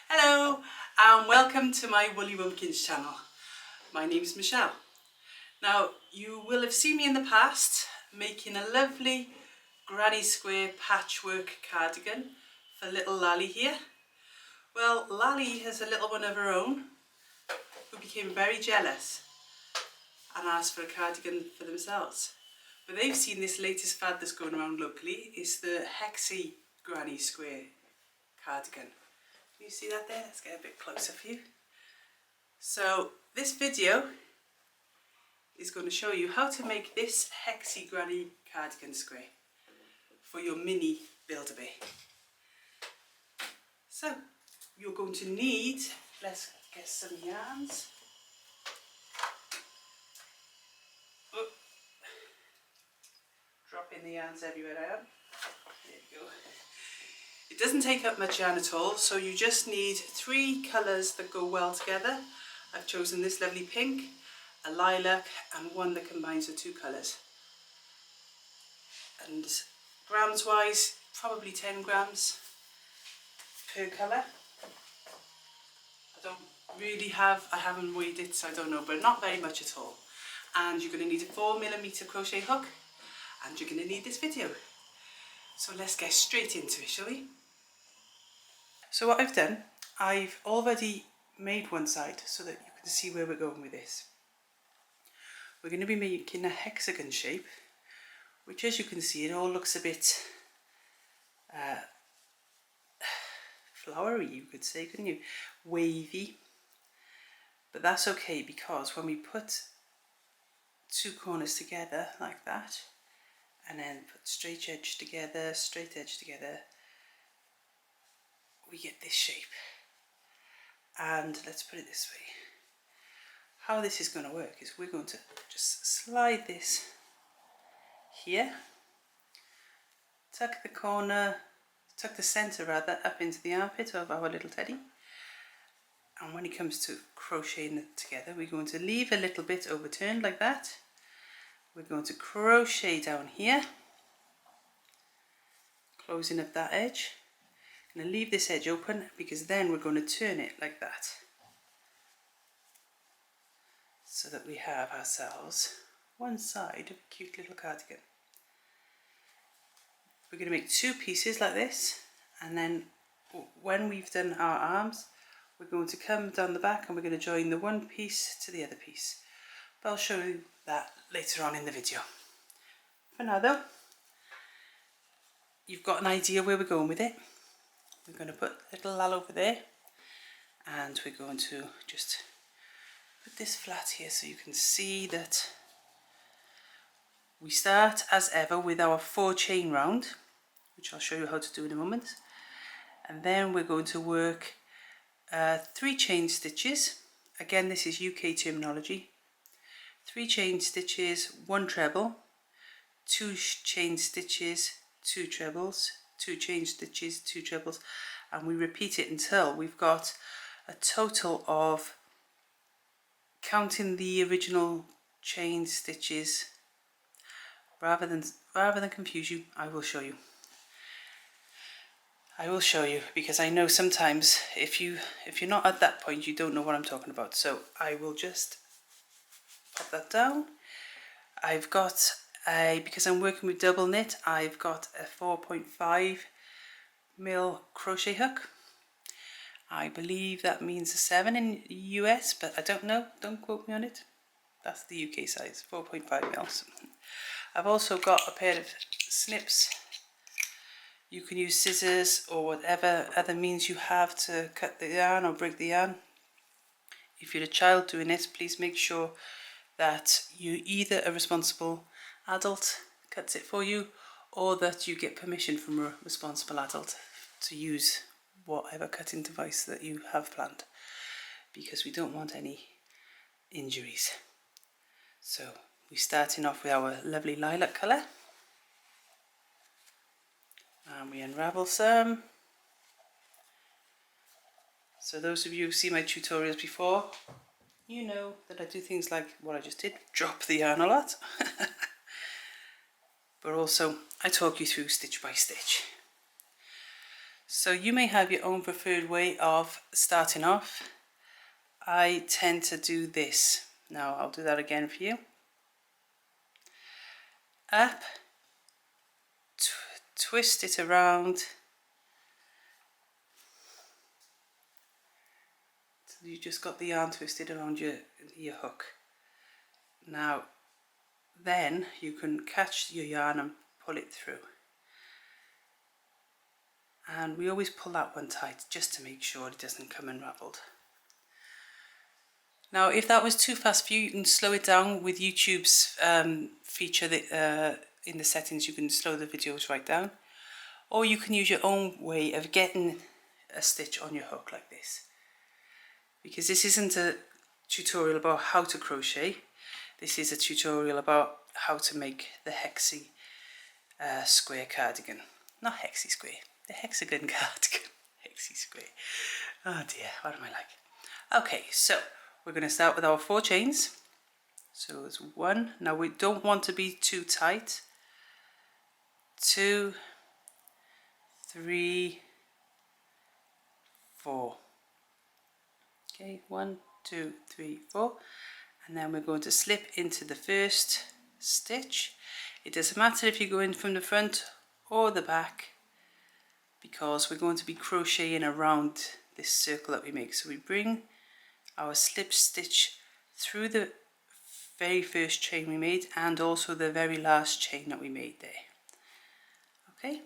Hello and welcome to my Woolly Wumpkins channel. My name is Michelle. Now you will have seen me in the past making a lovely granny square patchwork cardigan for little Lally here. Well, Lally has a little one of her own who became very jealous and asked for a cardigan for themselves. But they've seen this latest fad that's going around locally. It's the hexy granny square cardigan. Can you see that there? Let's get a bit closer for you. So this video is going to show you how to make this hexy granny cardigan square for your mini Build-A-Bear. So you're going to need, let's get some yarns. Oh, dropping the yarns everywhere I am. There we go. It doesn't take up much yarn at all, so you just need 3 colours that go well together. I've chosen this lovely pink, a lilac and one that combines the 2 colours. And grams wise, probably 10 grams per colour. I haven't weighed it, so I don't know, but not very much at all. And you're going to need a 4mm crochet hook, and you're going to need this video. So let's get straight into it, shall we? So what I've done, I've already made one side so that you can see where we're going with this. We're going to be making a hexagon shape, which, as you can see, it all looks a bit flowery, you could say, couldn't you? Wavy. But that's okay, because when we put 2 corners together like that, and then put straight edge together, we get this shape. And let's put it this way. How this is going to work is we're going to just slide this here, tuck the centre rather, up into the armpit of our little teddy. And when it comes to crocheting it together, we're going to leave a little bit overturned like that. We're going to crochet down here, closing up that edge. I'm going to leave this edge open because then we're going to turn it like that, so that we have ourselves one side of a cute little cardigan. We're going to make 2 pieces like this, and then when we've done our arms, we're going to come down the back and we're going to join the one piece to the other piece. But I'll show you that later on in the video. For now though, you've got an idea where we're going with it. We're going to put little Lal over there, and we're going to just put this flat here so you can see that we start as ever with our 4 chain round, which I'll show you how to do in a moment. And then we're going to work 3 chain stitches. Again, this is UK terminology. 3 chain stitches, 1 treble, 2 chain stitches, 2 trebles, 2 chain stitches, 2 trebles, and we repeat it until we've got a total of, counting the original chain stitches, rather than confuse you, I will show you. Because I know sometimes if you're not at that point, you don't know what I'm talking about. So I will just pop that down. I've got because I'm working with double knit, I've got a 4.5mm crochet hook. I believe that means a 7 in US, but I don't know, don't quote me on it. That's the UK size, 4.5mm. I've also got a pair of snips. You can use scissors or whatever other means you have to cut the yarn or break the yarn. If you're a child doing it, please make sure that you either a responsible adult cuts it for you, or that you get permission from a responsible adult to use whatever cutting device that you have planned, because we don't want any injuries. So we're starting off with our lovely lilac colour, and we unravel some. So those of you who've seen my tutorials before, you know that I do things like what I just did, drop the yarn a lot. But also I talk you through stitch by stitch. So you may have your own preferred way of starting off. I tend to do this. Now I'll do that again for you. Up, twist it around. So you just got the yarn twisted around your hook. Now then you can catch your yarn and pull it through. And we always pull that one tight just to make sure it doesn't come unraveled. Now if that was too fast for you, you can slow it down with YouTube's feature that in the settings you can slow the videos right down, or you can use your own way of getting a stitch on your hook like this. Because this isn't a tutorial about how to crochet, this is a tutorial about how to make the hexi square cardigan. Not hexi square, the hexagon cardigan. Hexi square. Oh dear, what am I like? Okay, so we're going to start with our 4 chains. So it's 1. Now we don't want to be too tight. 2, 3, 4. Okay, 1, 2, 3, 4. And then we're going to slip into the first stitch. It doesn't matter if you go in from the front or the back, because we're going to be crocheting around this circle that we make. So we bring our slip stitch through the very first chain we made and also the very last chain that we made there. Okay,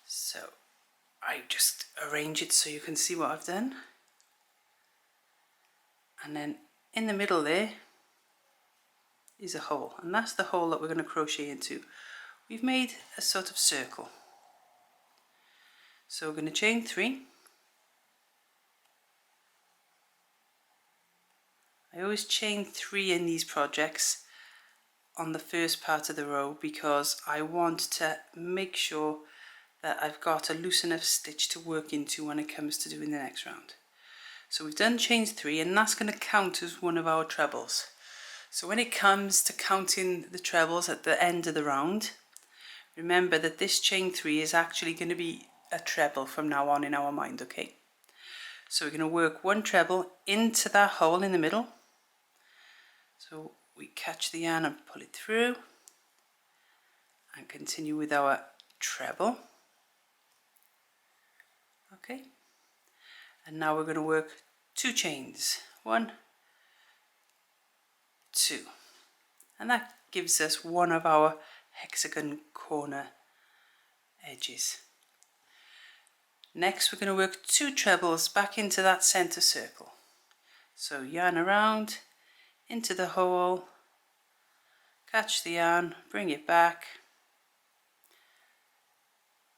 so I just arrange it so you can see what I've done. And then in the middle there is a hole, and that's the hole that we're going to crochet into. We've made a sort of circle. So we're going to chain 3. I always chain 3 in these projects on the first part of the row because I want to make sure that I've got a loose enough stitch to work into when it comes to doing the next round. So we've done chain 3, and that's going to count as one of our trebles. So when it comes to counting the trebles at the end of the round, remember that this chain 3 is actually going to be a treble from now on in our mind, okay? So we're going to work 1 treble into that hole in the middle. So we catch the yarn and pull it through and continue with our treble. Okay, and now we're going to work 2 chains, 1, 2, and that gives us one of our hexagon corner edges. Next we're going to work 2 trebles back into that center circle. So yarn around into the hole, catch the yarn, bring it back,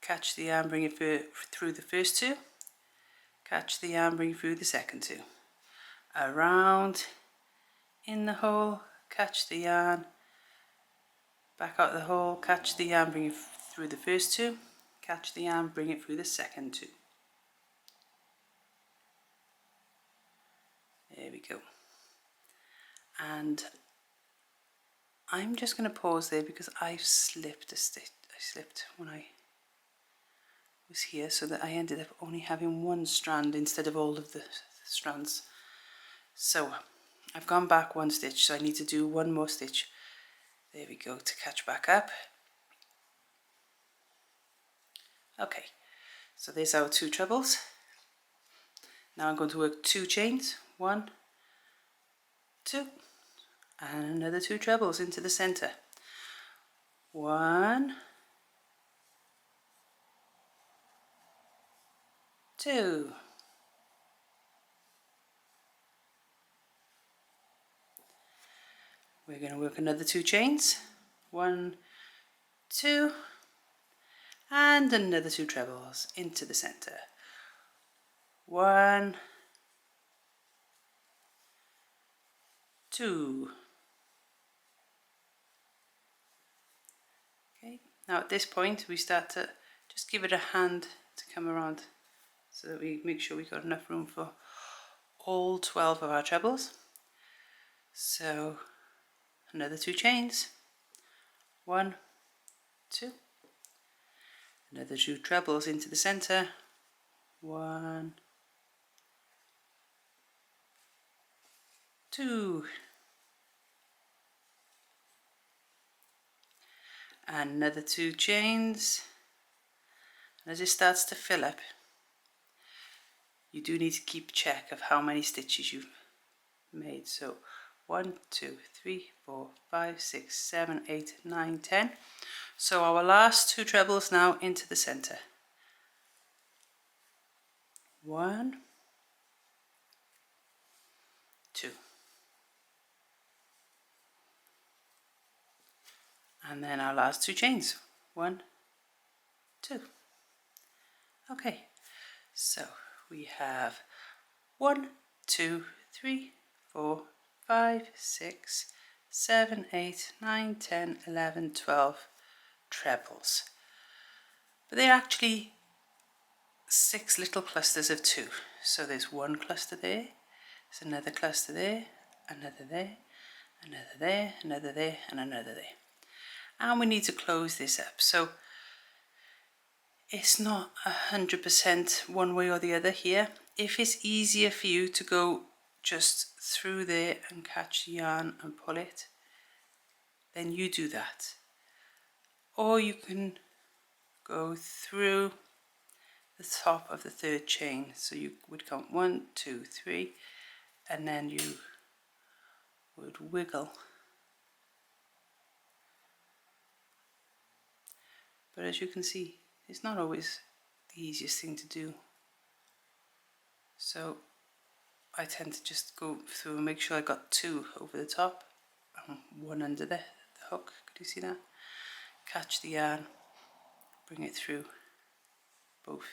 catch the yarn, bring it through the first 2, catch the yarn, bring it through the second 2, around in the hole, catch the yarn, back out the hole, catch the yarn, bring it through the first 2, catch the yarn, bring it through the second 2. There we go. And I'm just going to pause there because I've slipped a stitch. I slipped when I was here, so that I ended up only having 1 strand instead of all of the strands. So I've gone back 1 stitch, so I need to do 1 more stitch. There we go, to catch back up. Okay, so there's our 2 trebles. Now I'm going to work 2 chains, 1, 2, and another 2 trebles into the center. 1, 2. We're going to work another 2 chains, 1, 2, and another 2 trebles into the center. 1, 2. Okay, now at this point we start to just give it a hand to come around so that we make sure we've got enough room for all 12 of our trebles. So another 2 chains, 1, 2, Another 2 trebles into the center. 1, 2, and another 2 chains. And as it starts to fill up, you do need to keep check of how many stitches you've made. So 1, 2, 3, 4, 5, 6, 7, 8, 9, 10. So our last 2 trebles now into the center. 1, 2. And then our last 2 chains. 1, 2. Okay, so we have 1, 2, 3, 4, 5, 6, 7, 8, 9, 10, 11, 12 trebles. But they're actually 6 little clusters of 2. So there's 1 cluster there, there's another cluster there, another there, another there, another there, and another there. And we need to close this up. So it's not 100% one way or the other here. If it's easier for you to go just through there and catch the yarn and pull it, then you do that. Or you can go through the top of the 3rd chain. So you would count 1, 2, 3, and then you would wiggle. But as you can see, it's not always the easiest thing to do. So I tend to just go through and make sure I got 2 over the top and 1 under the hook. Could you see that? Catch the yarn, bring it through both.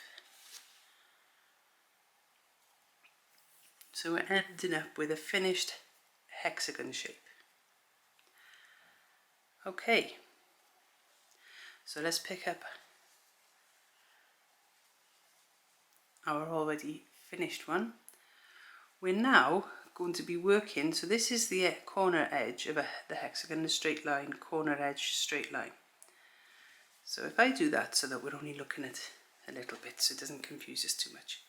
So we're ending up with a finished hexagon shape. Okay, so let's pick up our already finished one. We're now going to be working, so this is the corner edge of the hexagon, the straight line, corner edge, straight line. So if I do that so that we're only looking at a little bit so it doesn't confuse us too much.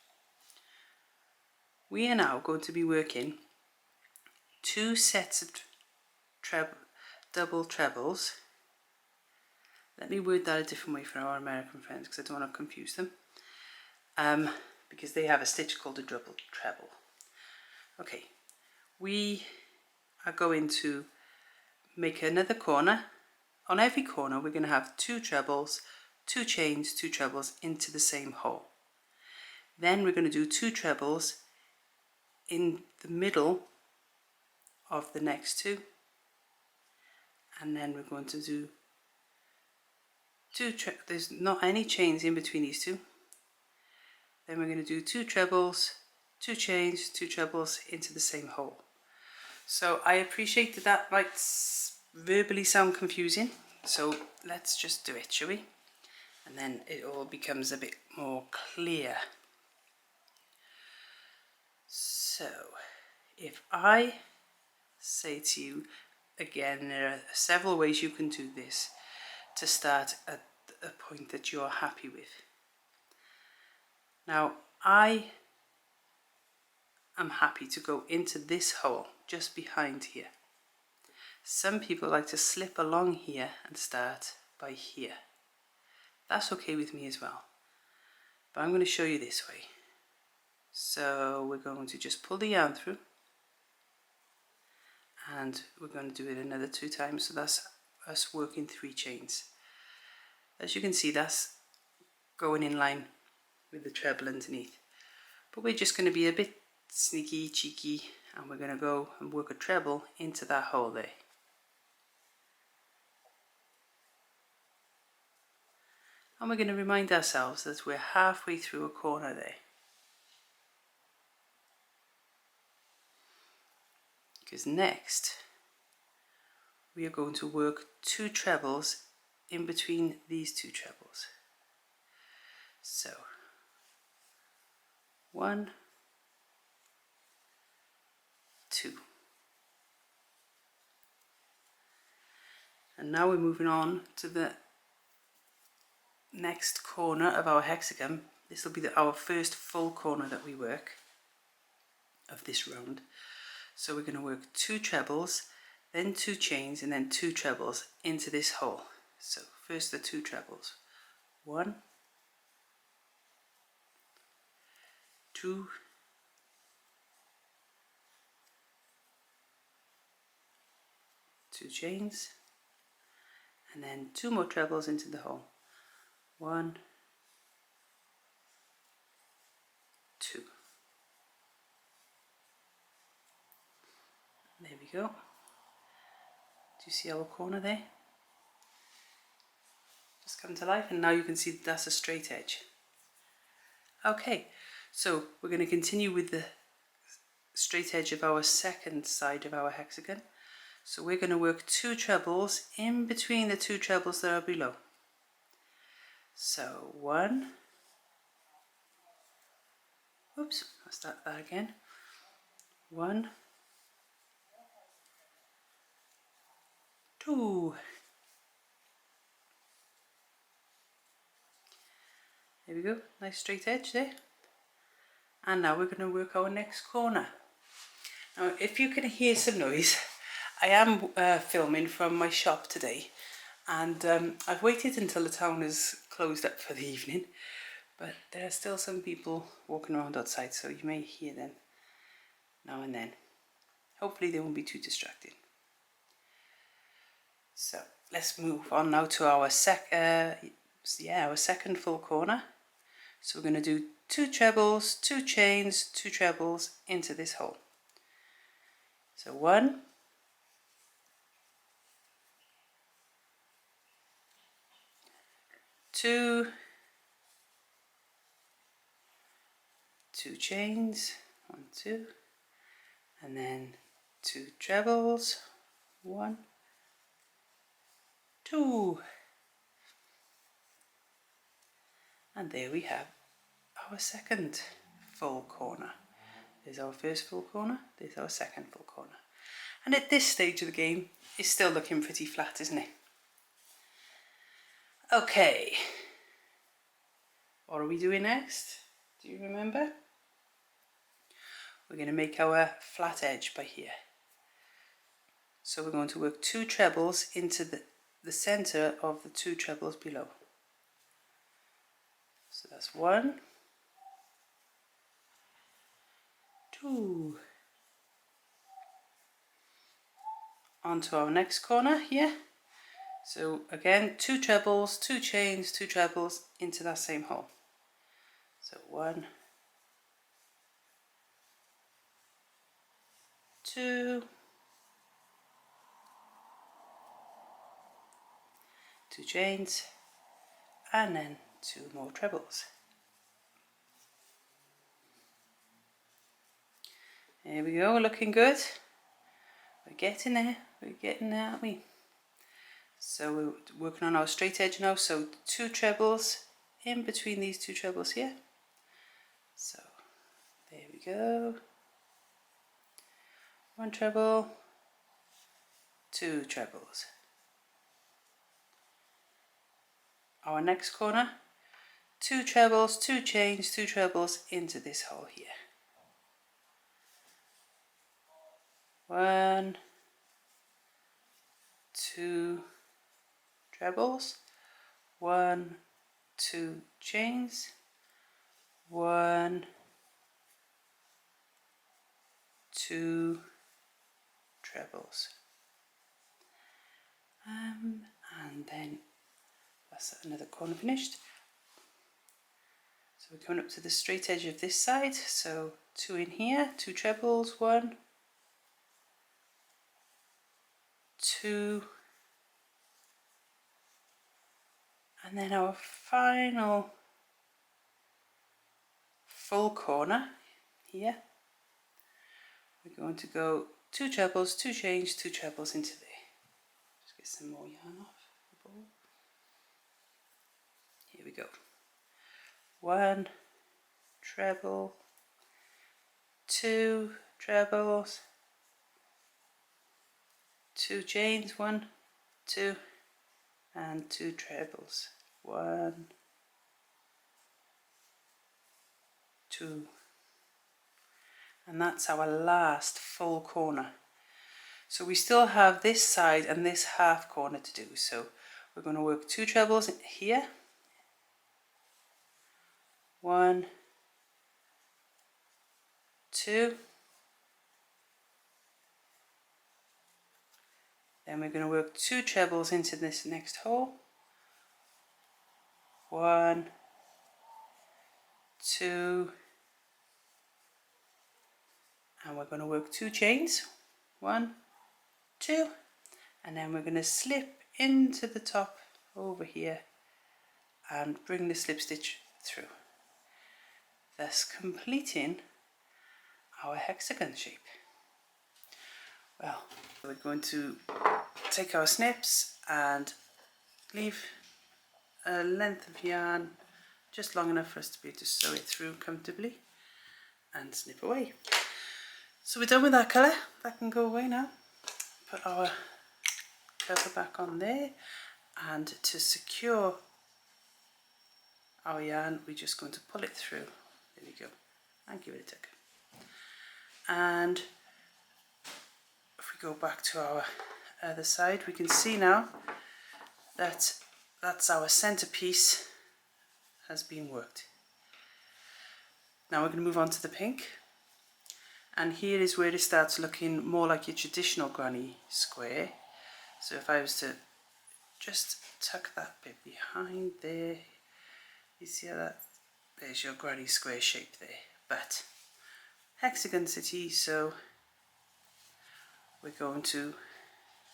We are now going to be working 2 sets of double trebles. Let me word that a different way for our American friends because I don't want to confuse them. Because they have a stitch called a double treble. Okay, we are going to make another corner. On every corner we're going to have 2 trebles, 2 chains, 2 trebles into the same hole. Then we're going to do 2 trebles in the middle of the next 2, and then we're going to do 2 there's not any chains in between these 2. Then we're going to do 2 trebles, 2 chains, 2 trebles into the same hole. So I appreciate that might verbally sound confusing, so let's just do it, shall we? And then it all becomes a bit more clear. So if I say to you, again, there are several ways you can do this to start at a point that you're happy with. Now I am happy to go into this hole just behind here. Some people like to slip along here and start by here. That's okay with me as well, but I'm going to show you this way. So we're going to just pull the yarn through, and we're going to do it another 2 times, so that's us working 3 chains. As you can see, that's going in line with the treble underneath, but we're just going to be a bit sneaky, cheeky, and we're going to go and work a treble into that hole there. And we're going to remind ourselves that we're halfway through a corner there. Because next we are going to work 2 trebles in between these 2 trebles. So 1, 2. And now we're moving on to the next corner of our hexagon. This will be our first full corner that we work of this round. So we're going to work 2 trebles, then 2 chains, and then 2 trebles into this hole. So first the 2 trebles. 1, 2, 2 chains, and then 2 more trebles into the hole. 1, 2. There we go. Do you see our corner there? Just come to life, and now you can see that's a straight edge. Okay, so we're going to continue with the straight edge of our second side of our hexagon. So we're going to work 2 trebles in between the 2 trebles that are below. So 1, oops, I'll start that again. 1, 2. There we go, nice straight edge there. And now we're going to work our next corner. Now if you can hear some noise, I am filming from my shop today, and I've waited until the town is closed up for the evening, but there are still some people walking around outside, so you may hear them now and then. Hopefully they won't be too distracting. So let's move on now to our second full corner. So we're going to do 2 trebles, 2 chains, 2 trebles into this hole. So 1, 2, 2 chains, 1, 2, and then 2 trebles, 1, 2, and there we have our second full corner. There's our first full corner, there's our second full corner. And at this stage of the game, it's still looking pretty flat, isn't it? Okay, what are we doing next? Do you remember? We're going to make our flat edge by here. So we're going to work 2 trebles into the center of the 2 trebles below. So that's 1, 2. On to our next corner here. So again, 2 trebles, 2 chains, 2 trebles into that same hole. So 1, 2, 2 chains, and then 2 more trebles. There we go, looking good. We're getting there, aren't we? So we're working on our straight edge now, so 2 trebles in between these 2 trebles here. So there we go. 1 treble, 2 trebles. Our next corner, 2 trebles, 2 chains, 2 trebles into this hole here. 1, 2 trebles, 1, 2 chains, 1, 2 trebles, and then that's another corner finished. So we're coming up to the straight edge of this side, so 2 in here, 2 trebles, 1, 2, and then our final full corner here, we're going to go 2 trebles, 2 chains, 2 trebles into there. Just get some more yarn off the ball. Here we go. 1 treble, 2 trebles, 2 chains, 1, 2, and 2 trebles, 1, 2, and that's our last full corner. So we still have this side and this half corner to do. So we're going to work 2 trebles here, 1, 2, then we're going to work 2 trebles into this next hole, 1, 2, and we're going to work 2 chains, 1, 2, and then we're going to slip into the top over here and bring the slip stitch through, thus completing our hexagon shape. Well, we're going to take our snips and leave a length of yarn just long enough for us to be able to sew it through comfortably and snip away. So we're done with that colour, that can go away now. Put our cover back on there, and to secure our yarn we're just going to pull it through, there we go, and give it a tug. And if we go back to our other side, we can see now that that's our centerpiece has been worked. Now we're going to move on to the pink, and here is where it starts looking more like your traditional granny square. So if I was to just tuck that bit behind there, you see how that, there's your granny square shape there, but hexagon city. So we're going to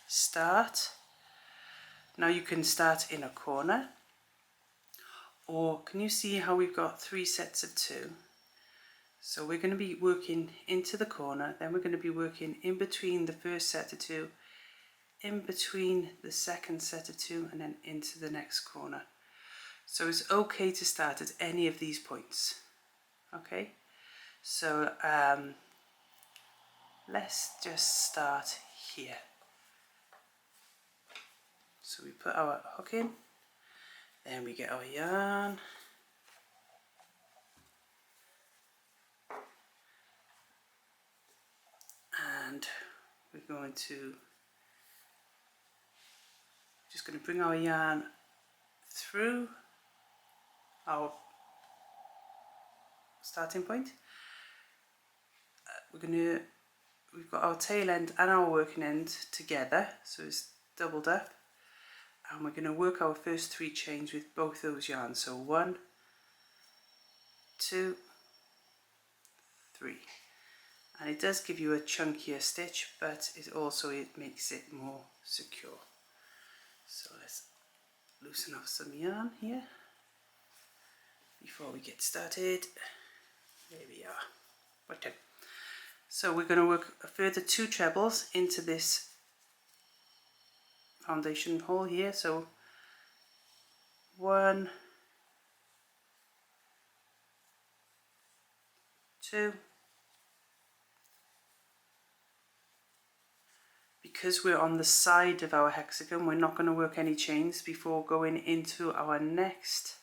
start. Now you can start in a corner, or can you see how we've got 3 sets of 2? So we're going to be working into the corner, then we're going to be working in between the first set of 2, in between the second set of 2, and then into the next corner. So it's okay to start at any of these points. Okay, so let's just start here. So we put our hook in, then we get our yarn, and we're going to bring our yarn through our starting point. We've got our tail end and our working end together, so it's doubled up, and we're going to work our first 3 chains with both those yarns. So 1, 2, 3, and it does give you a chunkier stitch, but it makes it more secure. So let's loosen off some yarn here before we get started. There we are. Okay, so we're going to work a further 2 trebles into this foundation hole here. So 1, 2, because we're on the side of our hexagon, we're not going to work any chains before going into our next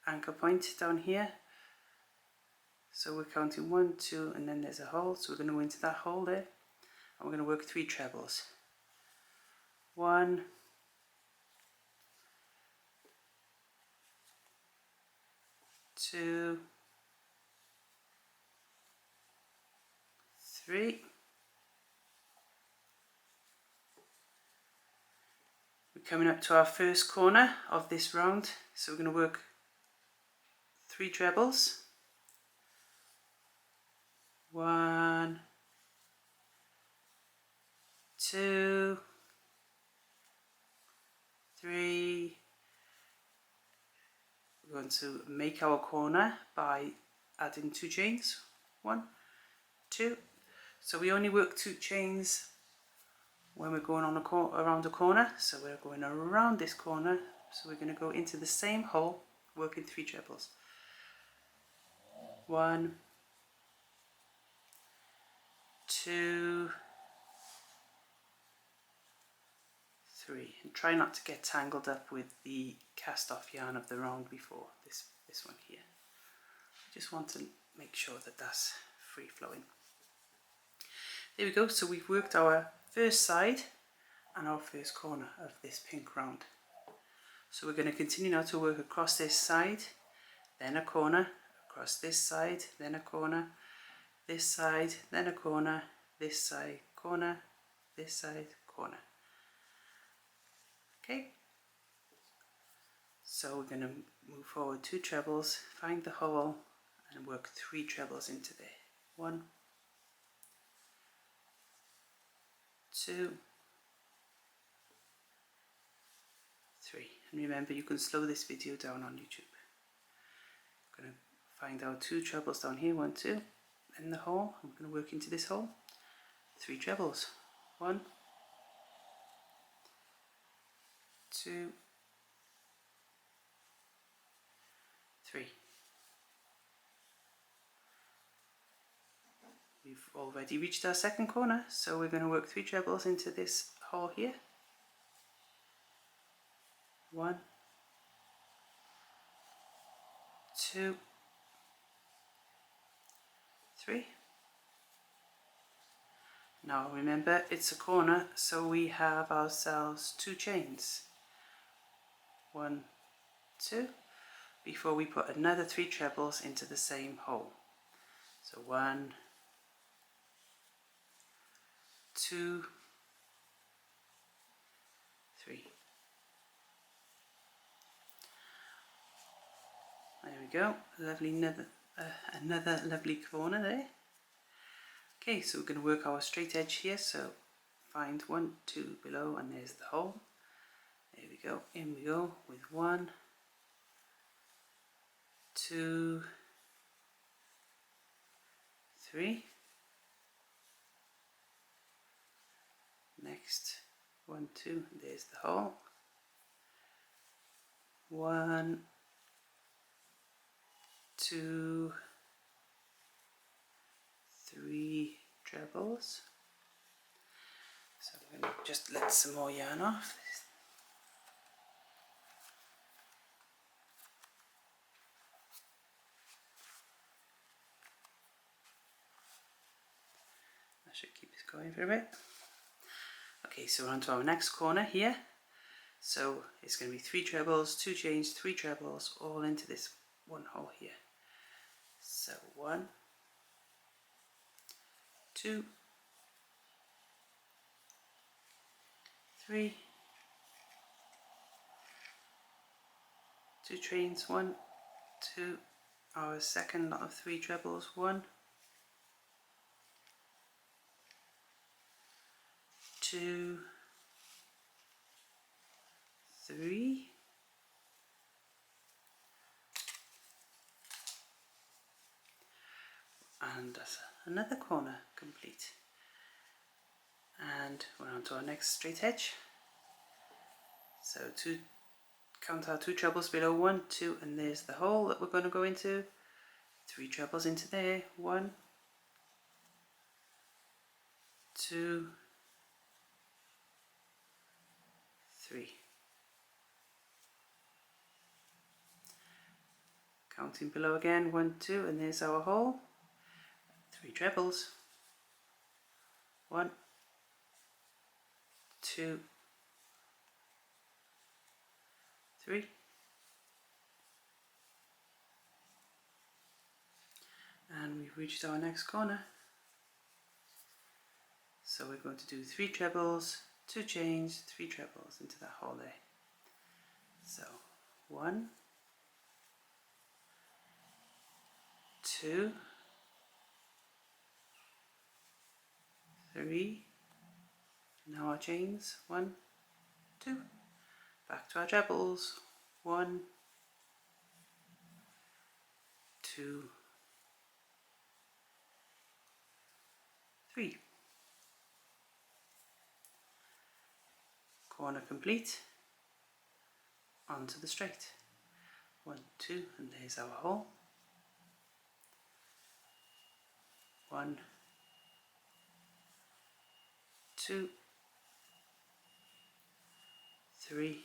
anchor point down here. So we're counting 1, 2, and then there's a hole, so we're going to go into that hole there, and we're going to work 3 trebles. 1, 2, 3. We're coming up to our first corner of this round, so we're going to work 3 trebles. 1, 2, 3. We're going to make our corner by adding 2 chains. 1, 2. So we only work 2 chains when we're going on around a corner. So we're going around this corner. So we're going to go into the same hole, working 3 trebles. 1, 2, 3, and try not to get tangled up with the cast off yarn of the round before, this one here. Just want to make sure that that's free flowing. There we go. So we've worked our first side and our first corner of this pink round. So we're going to continue now to work across this side, then a corner, across this side, then a corner, this side, then a corner, this side, corner, this side, corner. Okay, so we're going to move forward 2 trebles, find the hole and work 3 trebles into there. 1, 2, 3. And remember, you can slow this video down on YouTube. I'm going to find our 2 trebles down here, 1, 2, in the hole. I'm going to work into this hole, 3 trebles. 1, 2, 3. We've already reached our second corner, so we're going to work 3 trebles into this hole here. 1, 2, 3. Now remember, it's a corner, so we have ourselves 2 chains. 1, 2, before we put another 3 trebles into the same hole. So 1, 2, 3. There we go. Lovely, another lovely corner there. Okay, so we're going to work our straight edge here. So find 1, 2 below, and there's the hole. There we go. In we go with 1, 2, 3. Next, 1, 2, there's the hole. 1, 2, 3 trebles. So we're going to just let some more yarn off. That should keep us going for a bit. Okay, so we're on to our next corner here. So it's going to be 3 trebles, 2 chains, 3 trebles, all into this one hole here. So 1, 2, 3, 2 chains, 1, 2, our second lot of 3 trebles, 1, 2, 3, and that's another corner complete. And we're on to our next straight edge. So count our 2 trebles below, 1, 2, and there's the hole that we're going to go into. 3 trebles into there, 1, 2, 3. Counting below again, 1, 2, and there's our hole. 3 trebles, 1, 2, 3. And we've reached our next corner. So we're going to do 3 trebles, 2 chains, 3 trebles into that hole there. So 1, 2, 3, now our chains, 1, 2, back to our trebles, 1, 2, 3. Corner complete, onto the straight, 1, 2, and there's our hole, 1, 2, 3,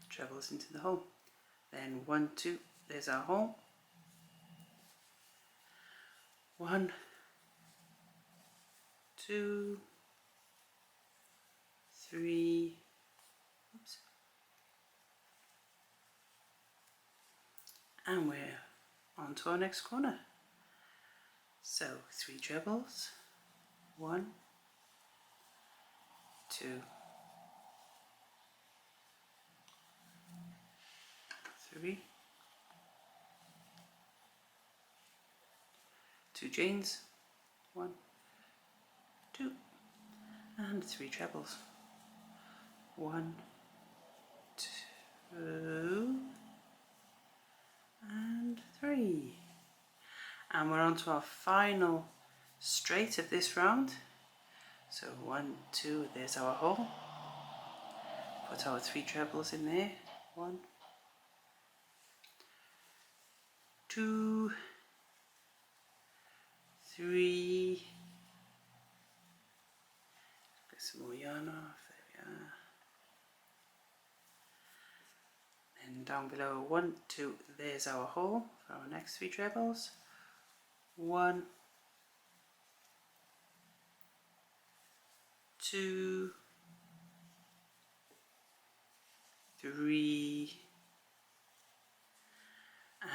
trebles into the hole. then 1, 2, there's our hole, 1, 2, 3, oops, and we're on to our next corner. So 3 trebles, 1, 2, 3, 2 chains, 1, 2, and 3 trebles, 1, 2, and 3. And we're on to our final straight of this round. So 1, 2, there's our hole. Put our 3 trebles in there. 1, 2, 3. Get some more yarn off. There we are. And down below, 1, 2, there's our hole for our next 3 trebles. 1, 2, 3,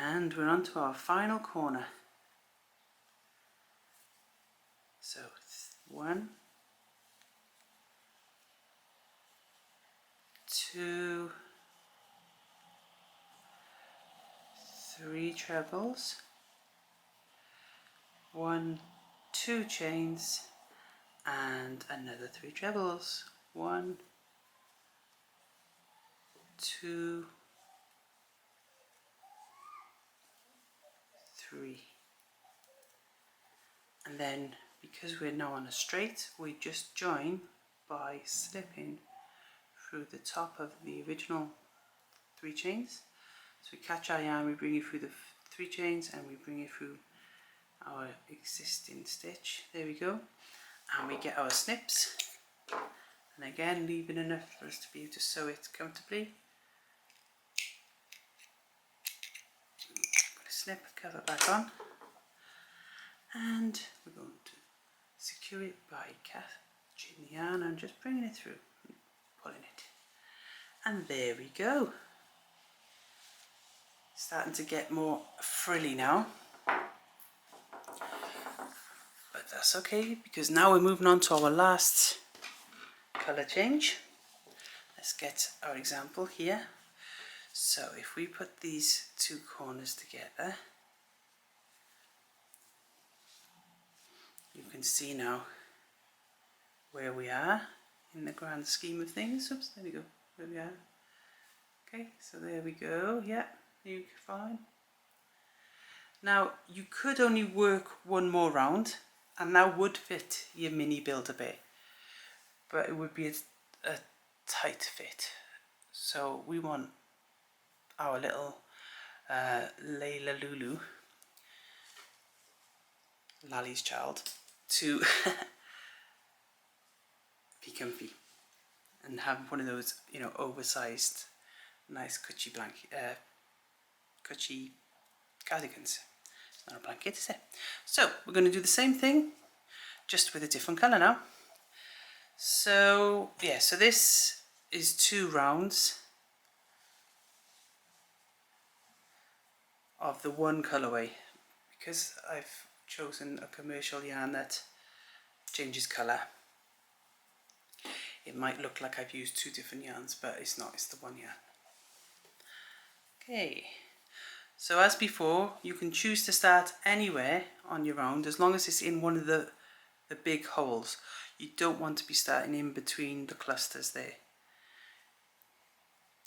and we're on to our final corner. So 1, 2, 3 trebles, 1, 2 chains, and another 3 trebles. 1, 2, 3. And then, because we're now on a straight, we just join by slipping through the top of the original 3 chains. So we catch our yarn, we bring it through the 3 chains, and we bring it through our existing stitch. There we go. And we get our snips. And again, leaving enough for us to be able to sew it comfortably. Put a snip, cover back on. And we're going to secure it by catching the yarn and just bringing it through, pulling it. And there we go. Starting to get more frilly now. But that's okay, because now we're moving on to our last colour change. Let's get our example here. So if we put these 2 corners together, you can see now where we are in the grand scheme of things. Oops, there we go, where we are. Okay, so there we go, yeah, you fine. Now you could only work 1 more round and that would fit your mini Build-A-Bear, but it would be a tight fit. So we want our little Layla Lulu, Lally's child, to be comfy and have one of those, you know, oversized, nice cushy blanket, cushy cardigans. It's not a blanket, is it? So we're going to do the same thing, just with a different colour now. So yeah, so this is 2 rounds of the 1 colourway, because I've chosen a commercial yarn that changes colour. It might look like I've used 2 different yarns, but it's not, it's the 1 yarn. Okay, so as before, you can choose to start anywhere on your round as long as it's in one of the big holes. You don't want to be starting in between the clusters there.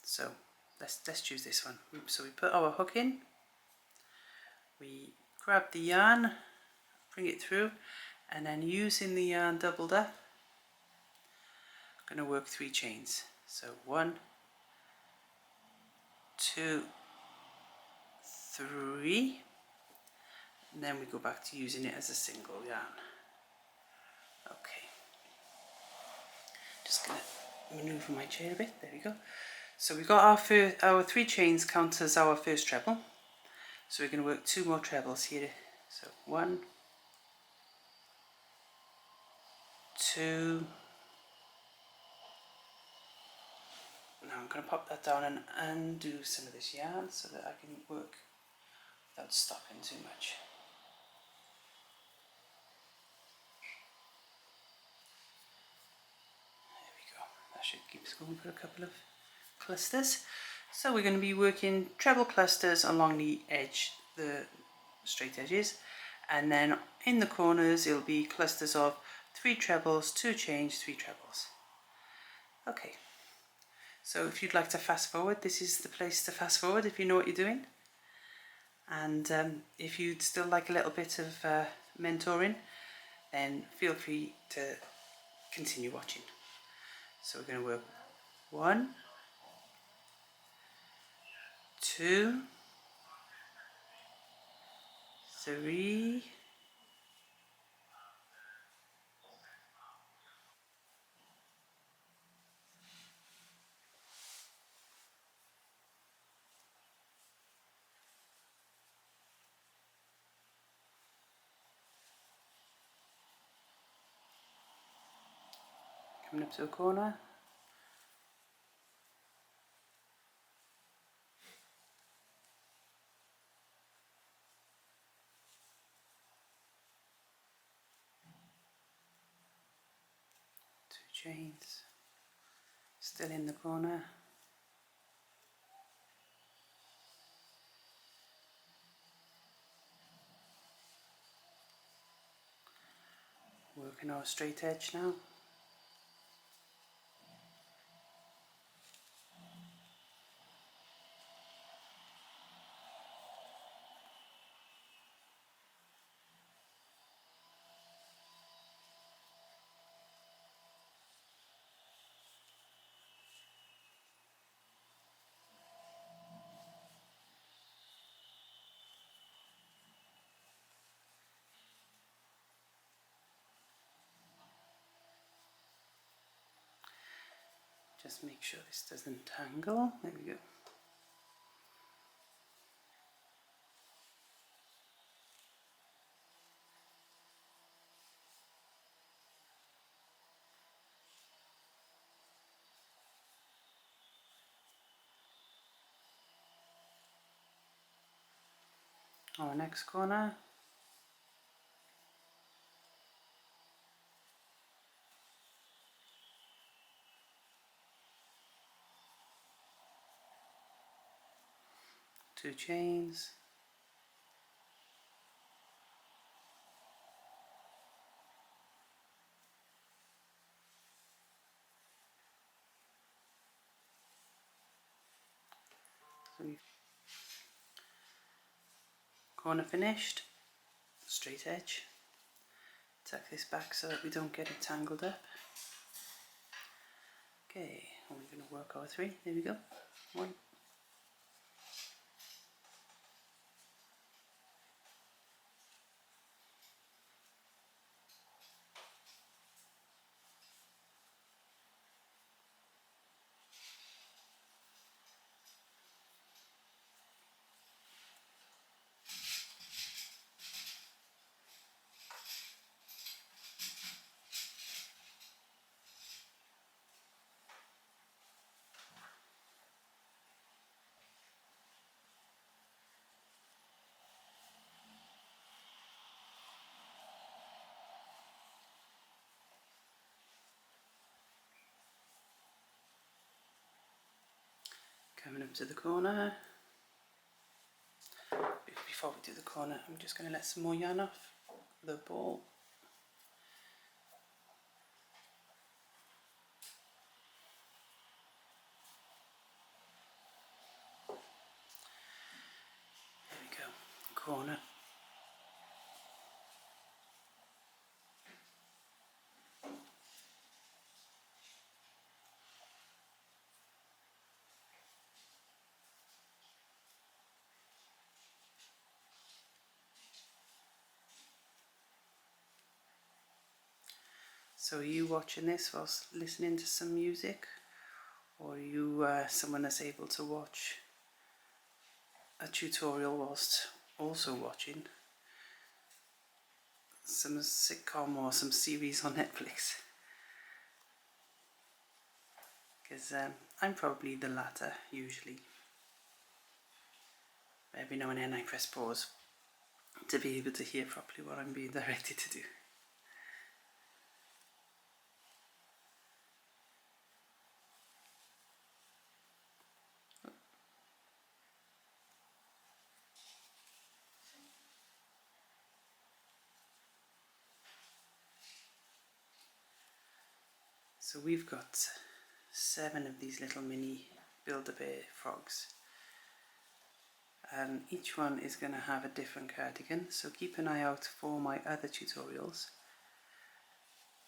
So let's choose this one. So we put our hook in, we grab the yarn, bring it through, and then using the yarn doubled up, I'm going to work 3 chains. So 1, 2, 3, and then we go back to using it as a single yarn. Okay, just going to maneuver my chair a bit, there we go. So we've got our 3 chains count as our first treble. So we're going to work 2 more trebles here. So 1, 2. Now I'm going to pop that down and undo some of this yarn so that I can work without stopping too much. There we go. That should keep us going for a couple of clusters. So we're going to be working treble clusters along the edge, the straight edges, and then in the corners it'll be clusters of 3 trebles, 2 chains, 3 trebles. Okay, so if you'd like to fast forward, this is the place to fast forward if you know what you're doing. And if you'd still like a little bit of mentoring, then feel free to continue watching. So we're going to work 1, 2, 3, coming up to a corner, 2 chains, still in the corner, working our straight edge now. Just make sure this doesn't tangle. There we go. Our next corner. Two chains. So we've corner finished, straight edge. Tuck this back so that we don't get it tangled up. Okay, and we're going to work our 3. There we go. 1, coming up to the corner. Before we do the corner, I'm just going to let some more yarn off the ball. There we go, corner. So are you watching this whilst listening to some music, or you someone that's able to watch a tutorial whilst also watching some sitcom or some series on Netflix, because I'm probably the latter usually. Every now and then I press pause to be able to hear properly what I'm being directed to do. So we've got 7 of these little mini Build-A-Bear frogs, and each one is going to have a different cardigan, so keep an eye out for my other tutorials,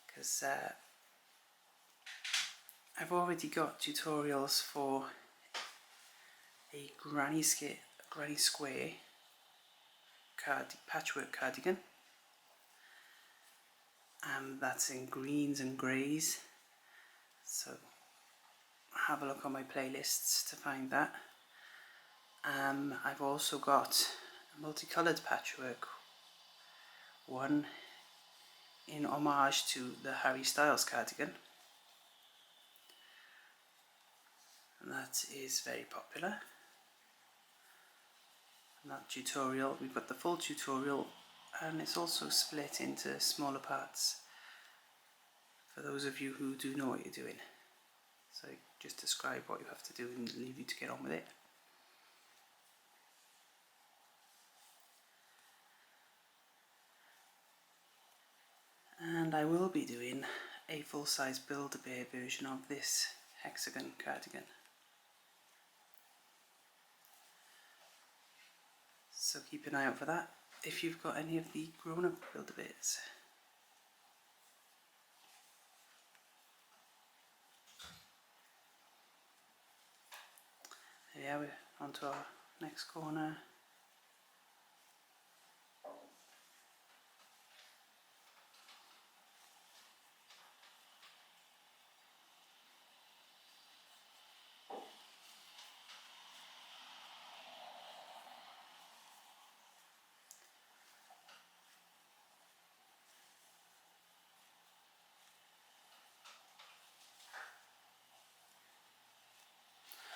because I've already got tutorials for a granny square patchwork cardigan, and that's in greens and greys, so have a look on my playlists to find that. I've also got a multicoloured patchwork one in homage to the Harry Styles cardigan, and that is very popular. And that tutorial, we've got the full tutorial, and it's also split into smaller parts for those of you who do know what you're doing. So just describe what you have to do and leave you to get on with it. And I will be doing a full-size Build-A-Bear version of this hexagon cardigan. So keep an eye out for that if you've got any of the grown-up Build-A-Bears. Yeah, we're on to our next corner.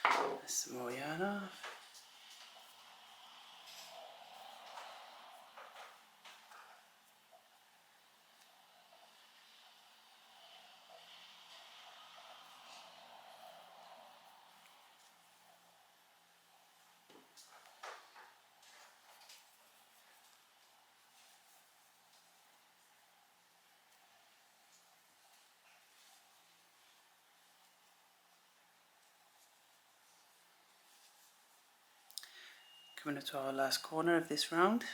There's some more yarn off. Coming up to our last corner of this round.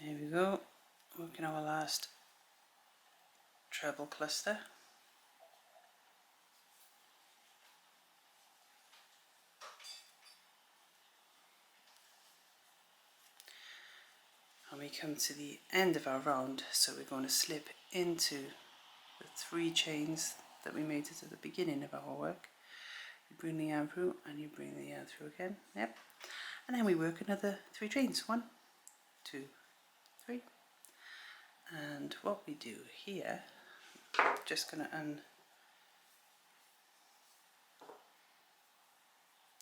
There we go, working our last treble cluster. And we come to the end of our round, so we're going to slip into the 3 chains that we made at the beginning of our work. You bring the yarn through and you bring the yarn through again, yep. And then we work another 3 chains, 1, 2, 3. And what we do here, just going to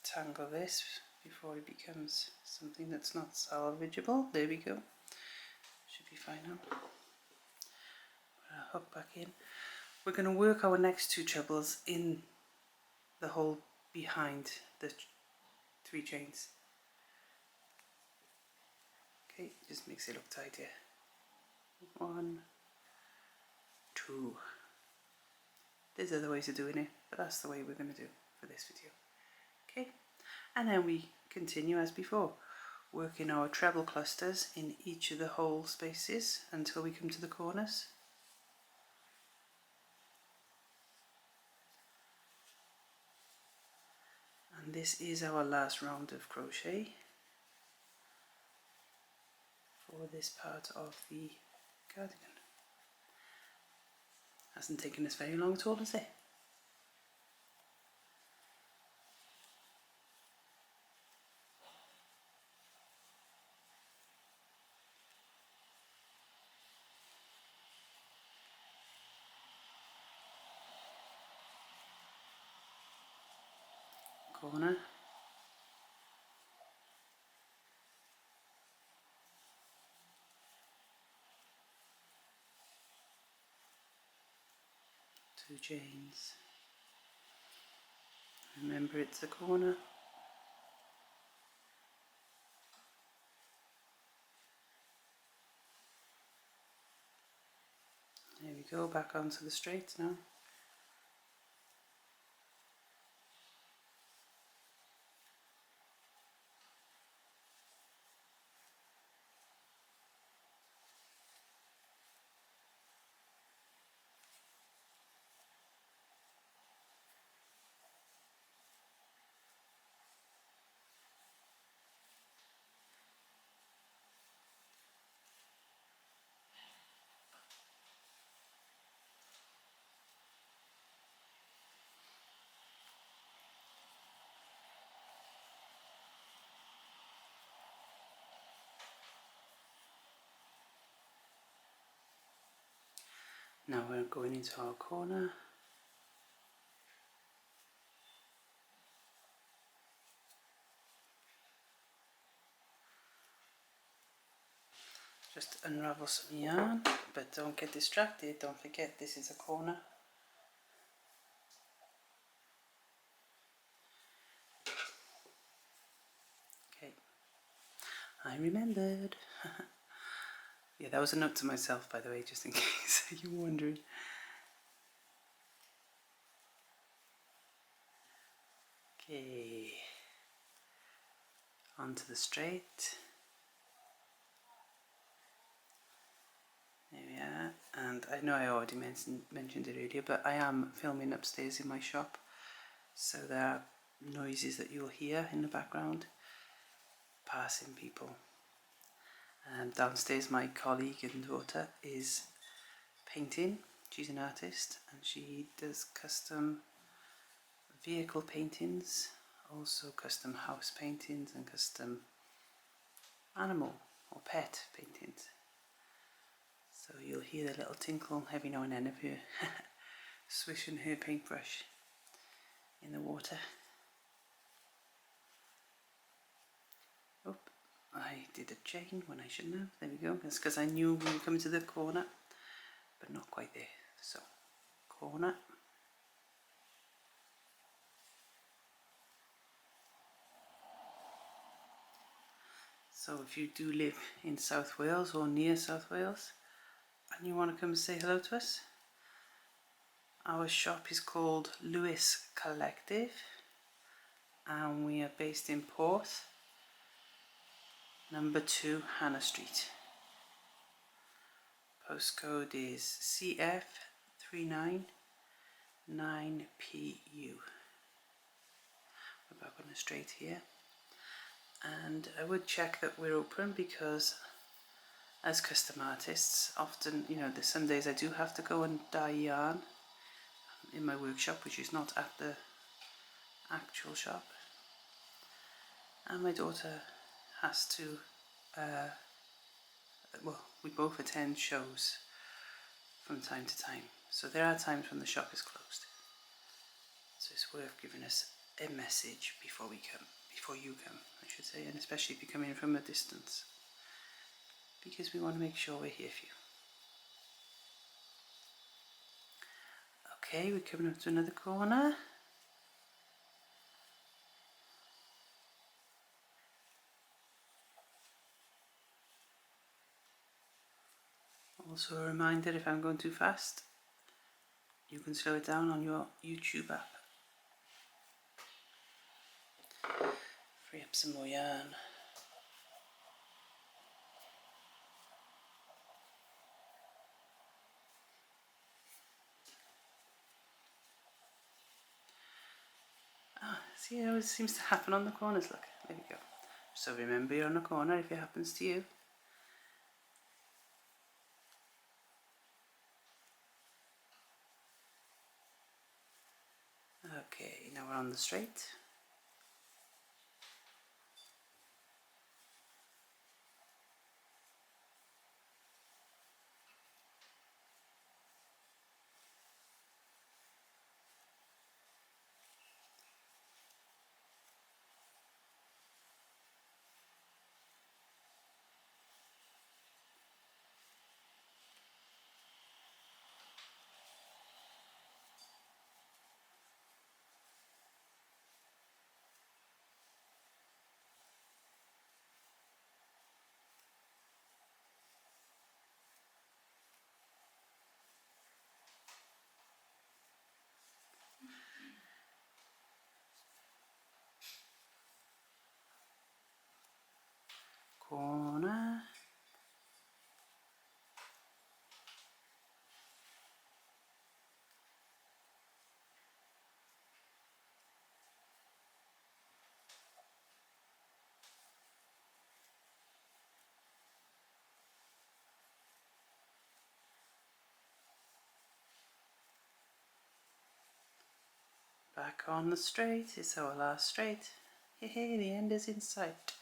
untangle this before it becomes something that's not salvageable. There we go. Should be fine now. Put our hook back in. We're going to work our next 2 trebles in the hole behind the 3 chains. Okay, just makes it look tighter. 1, 2. There's other ways of doing it, but that's the way we're going to do for this video. Okay, and then we continue as before, working our treble clusters in each of the hole spaces until we come to the corners. And this is our last round of crochet for this part of the cardigan. Hasn't taken us very long at all, has it? Corner. Two chains. Remember, it's a corner. There we go, back onto the straight now. Now we're going into our corner. Just unravel some yarn, but don't get distracted. Don't forget, this is a corner. Okay, I remembered. Yeah, that was a note to myself, by the way, just in case you were wondering. Okay, onto the straight. There we are. And I know I already mentioned it earlier, but I am filming upstairs in my shop, so there are noises that you'll hear in the background. Passing people. Downstairs, my colleague and daughter is painting. She's an artist and she does custom vehicle paintings, also custom house paintings and custom animal or pet paintings. So you'll hear the little tinkle every now and then of her swishing her paintbrush in the water. Oh, I did a chain when I shouldn't have. There we go. That's because I knew we were coming to the corner, but not quite there. So, corner. So if you do live in South Wales or near South Wales and you want to come and say hello to us, our shop is called Lewis Collective and we are based in Porth, number 2 Hannah Street. Postcode is CF399PU. We're back on the straight here. And I would check that we're open because as custom artists, often, you know, the some days I do have to go and dye yarn in my workshop, which is not at the actual shop. And my daughter has to, well, we both attend shows from time to time. So there are times when the shop is closed. So it's worth giving us a message before we come. Before you come, I should say, and especially if you come in from a distance, because we want to make sure we're here for you. Okay, we're coming up to another corner. Also a reminder, if I'm going too fast, you can slow it down on your YouTube app. Free up some more yarn. See how it seems to happen on the corners, look, there we go. So remember you're on a corner if it happens to you. Okay, now we're on the straight. Corner. Back on the straight, it's our last straight. Hey, the end is in sight.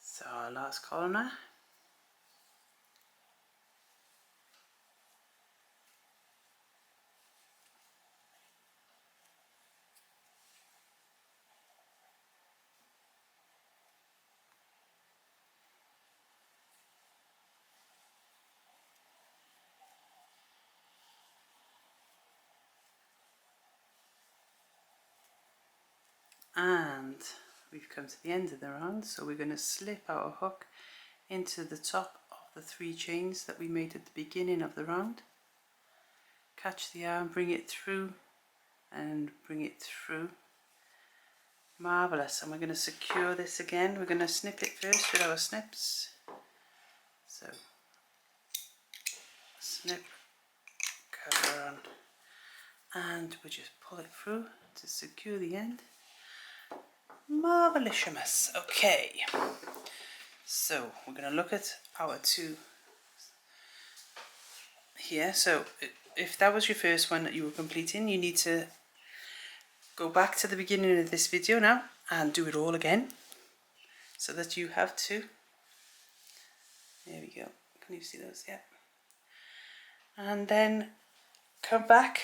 So our last corner. And we've come to the end of the round, so we're going to slip our hook into the top of the 3 chains that we made at the beginning of the round. Catch the arm, bring it through and bring it through. Marvellous. And we're going to secure this again. We're going to snip it first with our snips. So snip, cover on, and we just pull it through to secure the end. Marvelous. Okay, so we're going to look at our 2 here. So if that was your first one that you were completing, you need to go back to the beginning of this video now and do it all again so that you have 2. There we go. Can you see those? Yeah. And then come back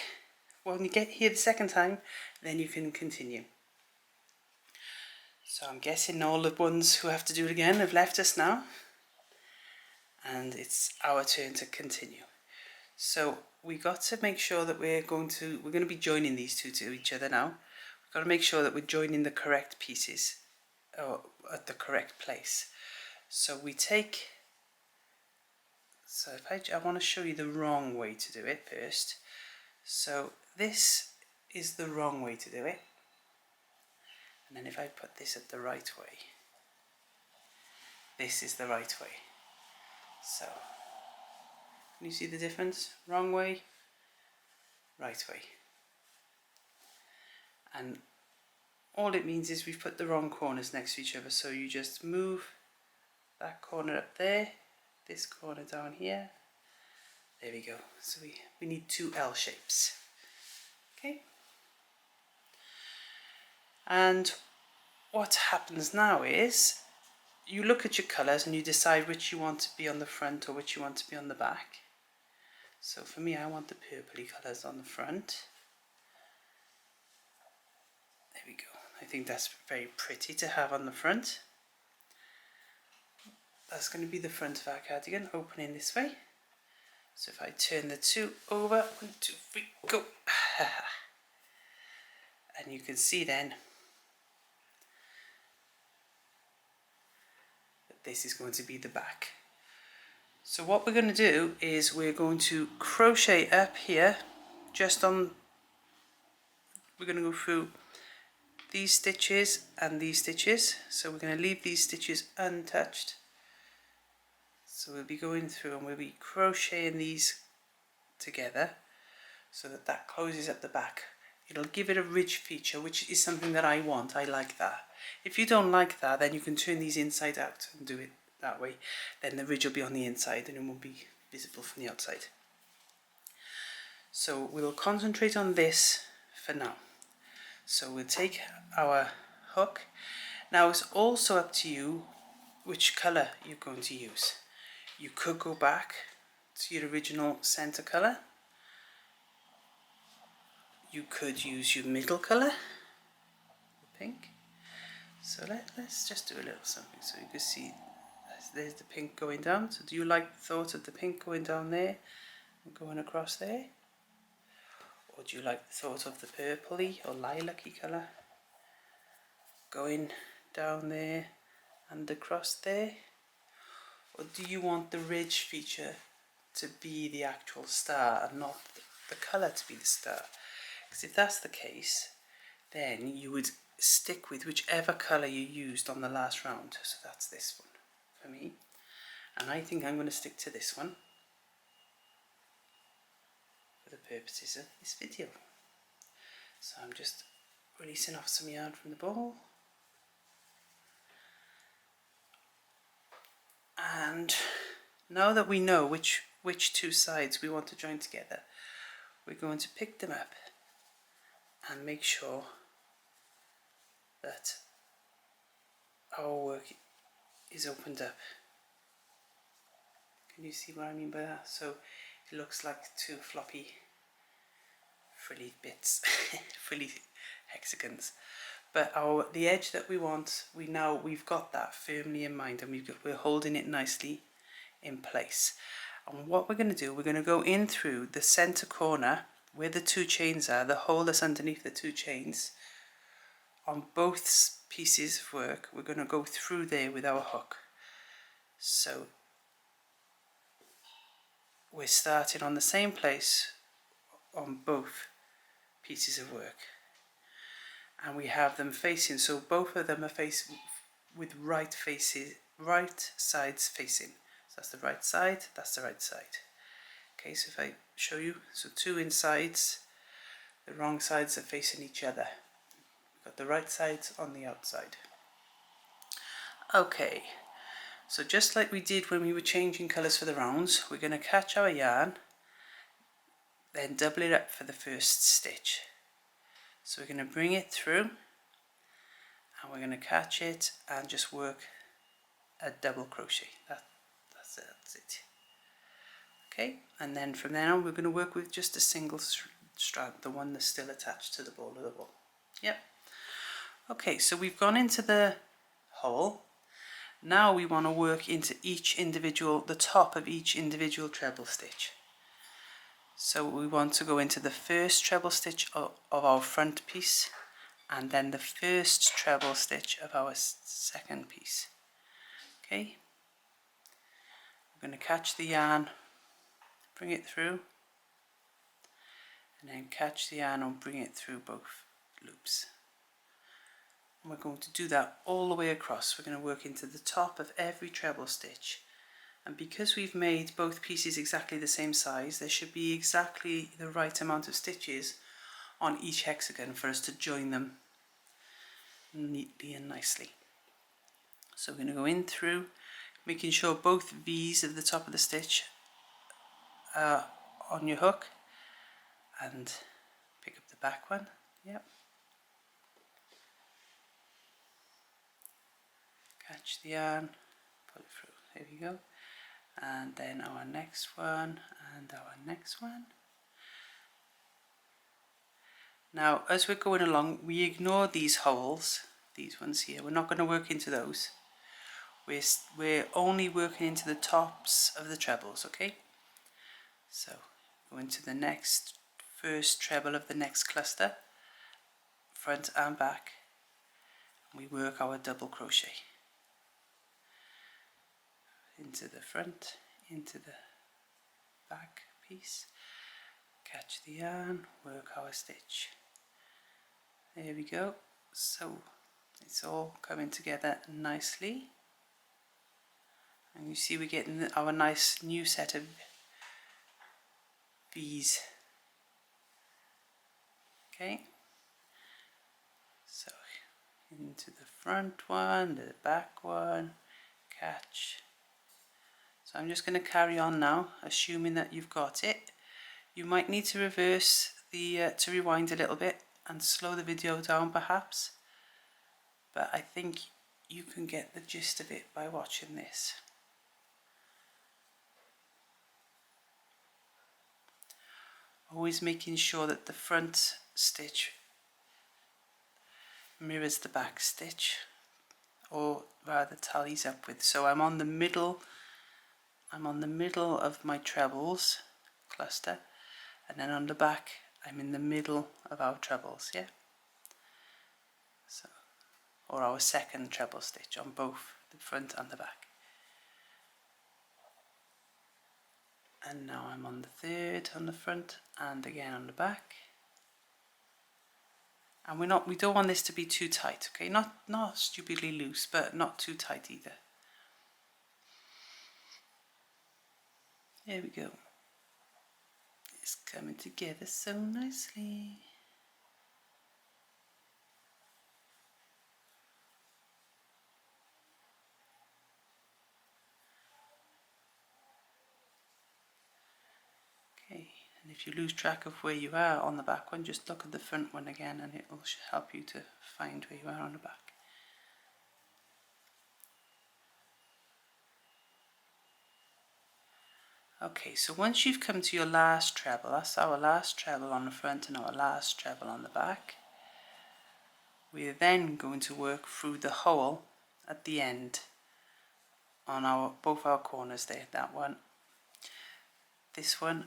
when you get here the second time, then you can continue. So I'm guessing all the ones who have to do it again have left us now, and it's our turn to continue. So we got to make sure that we're going to be joining these 2 to each other now. We've got to make sure that we're joining the correct pieces or at the correct place. So we take, so if I want to show you the wrong way to do it first. So this is the wrong way to do it. And then if I put this at the right way, this is the right way. So, can you see the difference? Wrong way, right way. And all it means is we've put the wrong corners next to each other. So you just move that corner up there, this corner down here. There we go. So we need 2 L shapes. Okay. And what happens now is you look at your colours and you decide which you want to be on the front or which you want to be on the back. So for me, I want the purpley colours on the front. There we go. I think that's very pretty to have on the front. That's going to be the front of our cardigan, opening this way. So if I turn the two over, 1, 2, 3, go. And you can see then that this is going to be the back. So what we're going to do is we're going to crochet up here, just on, we're going to go through these stitches and these stitches. So we're going to leave these stitches untouched. So we'll be going through and we'll be crocheting these together so that that closes up the back. It'll give it a ridge feature, which is something that I want. I like that. If you don't like that, then you can turn these inside out and do it that way. Then the ridge will be on the inside and it won't be visible from the outside. So we'll concentrate on this for now. So we'll take our hook. Now it's also up to you which colour you're going to use. You could go back to your original centre colour. You could use your middle colour, pink. So let's just do a little something so you can see there's the pink going down. So do you like the thought of the pink going down there and going across there? Or do you like the thought of the purpley or lilac-y colour going down there and across there? Or do you want the ridge feature to be the actual star and not the colour to be the star? Because if that's the case, then you would stick with whichever colour you used on the last round. So that's this one for me. And I think I'm going to stick to this one for the purposes of this video. So I'm just releasing off some yarn from the ball. And now that we know which two sides we want to join together, we're going to pick them up and make sure that our work is opened up. Can you see what I mean by that? So it looks like two floppy frilly bits, frilly hexagons. But the edge that we want, we've got that firmly in mind, and we're holding it nicely in place. And what we're going to do, we're going to go in through the center corner where the two chains are, the hole that's underneath the two chains. On both pieces of work, we're going to go through there with our hook. So we're starting on the same place on both pieces of work. And we have them facing, so both of them are facing with right sides facing. So that's the right side, that's the right side. Okay, so if I show you, so two insides, the wrong sides are facing each other. We've got the right sides on the outside. Okay, so just like we did when we were changing colours for the rounds, we're going to catch our yarn, then double it up for the first stitch. So we're going to bring it through and we're going to catch it and just work a double crochet. That's it. Okay, and then from there on we're going to work with just a single strand, the one that's still attached to the ball of the wool. Yep. Okay, so we've gone into the hole. Now we want to work into the top of each individual treble stitch. So we want to go into the first treble stitch of our front piece and then the first treble stitch of our second piece. Okay, we're going to catch the yarn, bring it through, and then catch the yarn and bring it through both loops. And we're going to do that all the way across. We're going to work into the top of every treble stitch. And because we've made both pieces exactly the same size, there should be exactly the right amount of stitches on each hexagon for us to join them neatly and nicely. So we're going to go in through, making sure both V's of the top of the stitch are on your hook, and pick up the back one. Yep. Catch the yarn, pull it through. There we go. And then our next one and our next one. Now as we're going along, we ignore these holes, these ones here. We're not going to work into those. We're only working into the tops of the trebles, okay? So go into the next first treble of the next cluster, front and back, and we work our double crochet into the front, into the back piece, catch the yarn, work our stitch. There we go. So it's all coming together nicely, and you see we're getting our nice new set of V's. Okay, so into the front one, the back one, catch. So I'm just going to carry on now, assuming that you've got it. You might need to reverse the to rewind a little bit and slow the video down perhaps, but I think you can get the gist of it by watching this. Always making sure that the front stitch mirrors the back stitch, or rather tallies up with. So I'm on the middle of my trebles cluster, and then on the back I'm in the middle of our trebles, yeah? So, or our second treble stitch on both the front and the back. And now I'm on the third on the front and again on the back. And we don't want this to be too tight, okay? Not stupidly loose, but not too tight either. There we go. It's coming together so nicely. Okay, and if you lose track of where you are on the back one, just look at the front one again and it will help you to find where you are on the back. Okay, so once you've come to your last treble, that's our last treble on the front and our last treble on the back, we're then going to work through the hole at the end on both our corners there, that one, this one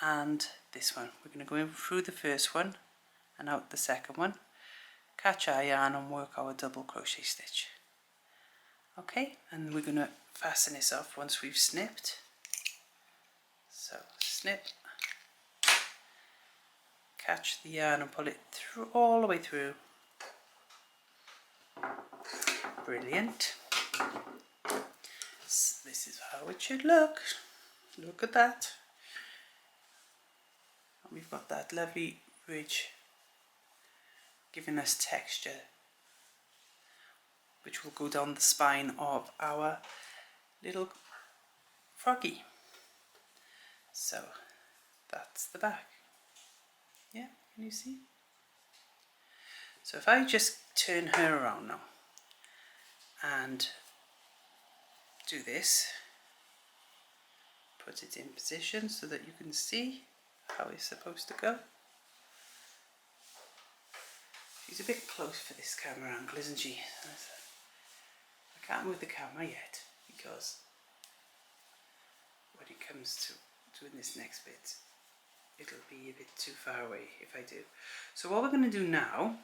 and this one. We're going to go in through the first one and out the second one, catch our yarn and work our double crochet stitch. Okay, and we're going to fasten this off once we've snipped. So snip, catch the yarn and pull it through all the way through. Brilliant. So this is how it should look. Look at that. And we've got that lovely ridge giving us texture, which will go down the spine of our little froggy. So that's the back. Yeah, can you see? So if I just turn her around now and do this, put it in position so that you can see how it's supposed to go. She's a bit close for this camera angle, isn't she? I can't move the camera yet because when it comes to doing this next bit, it'll be a bit too far away if I do. So what we're going to do now,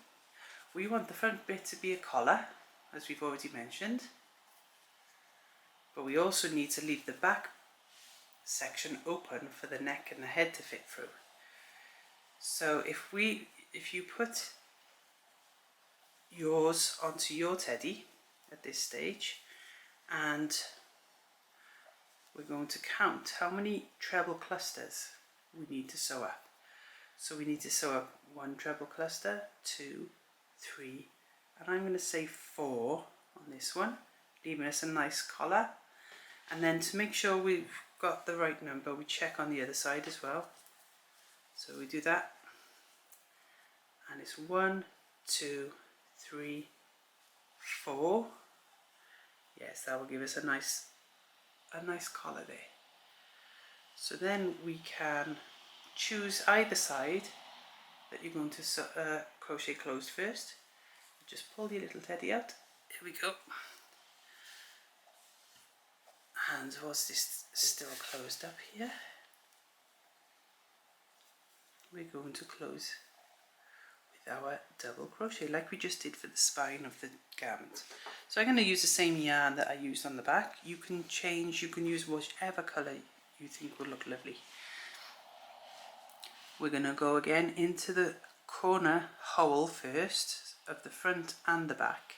we want the front bit to be a collar, as we've already mentioned, but we also need to leave the back section open for the neck and the head to fit through. So if you put yours onto your teddy at this stage, and we're going to count how many treble clusters we need to sew up. So we need to sew up 1 treble cluster, 2, 3, and I'm going to say 4 on this one, leaving us a nice collar. And then to make sure we've got the right number, we check on the other side as well. So we do that, and it's 1, 2, 3, 4. Yes, that will give us a nice collar there. So then we can choose either side that you're going to crochet closed first. Just pull your little teddy out. Here we go. And whilst this is still closed up here, we're going to close with our double crochet like we just did for the spine of the garment. So I'm going to use the same yarn that I used on the back. You can change, you can use whichever colour you think will look lovely. We're going to go again into the corner hole first of the front and the back.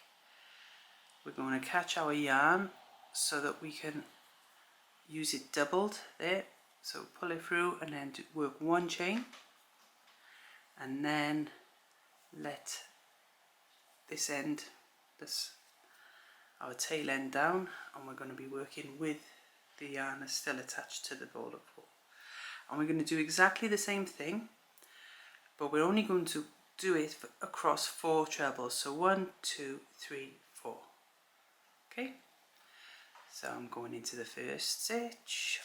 We're going to catch our yarn so that we can use it doubled there. So pull it through and then work one chain, and then let this end, our tail end down, and we're going to be working with the yarn that's still attached to the ball of wool. And we're going to do exactly the same thing, but we're only going to do it across 4 trebles. So 1, 2, 3, 4. Okay, so I'm going into the first stitch.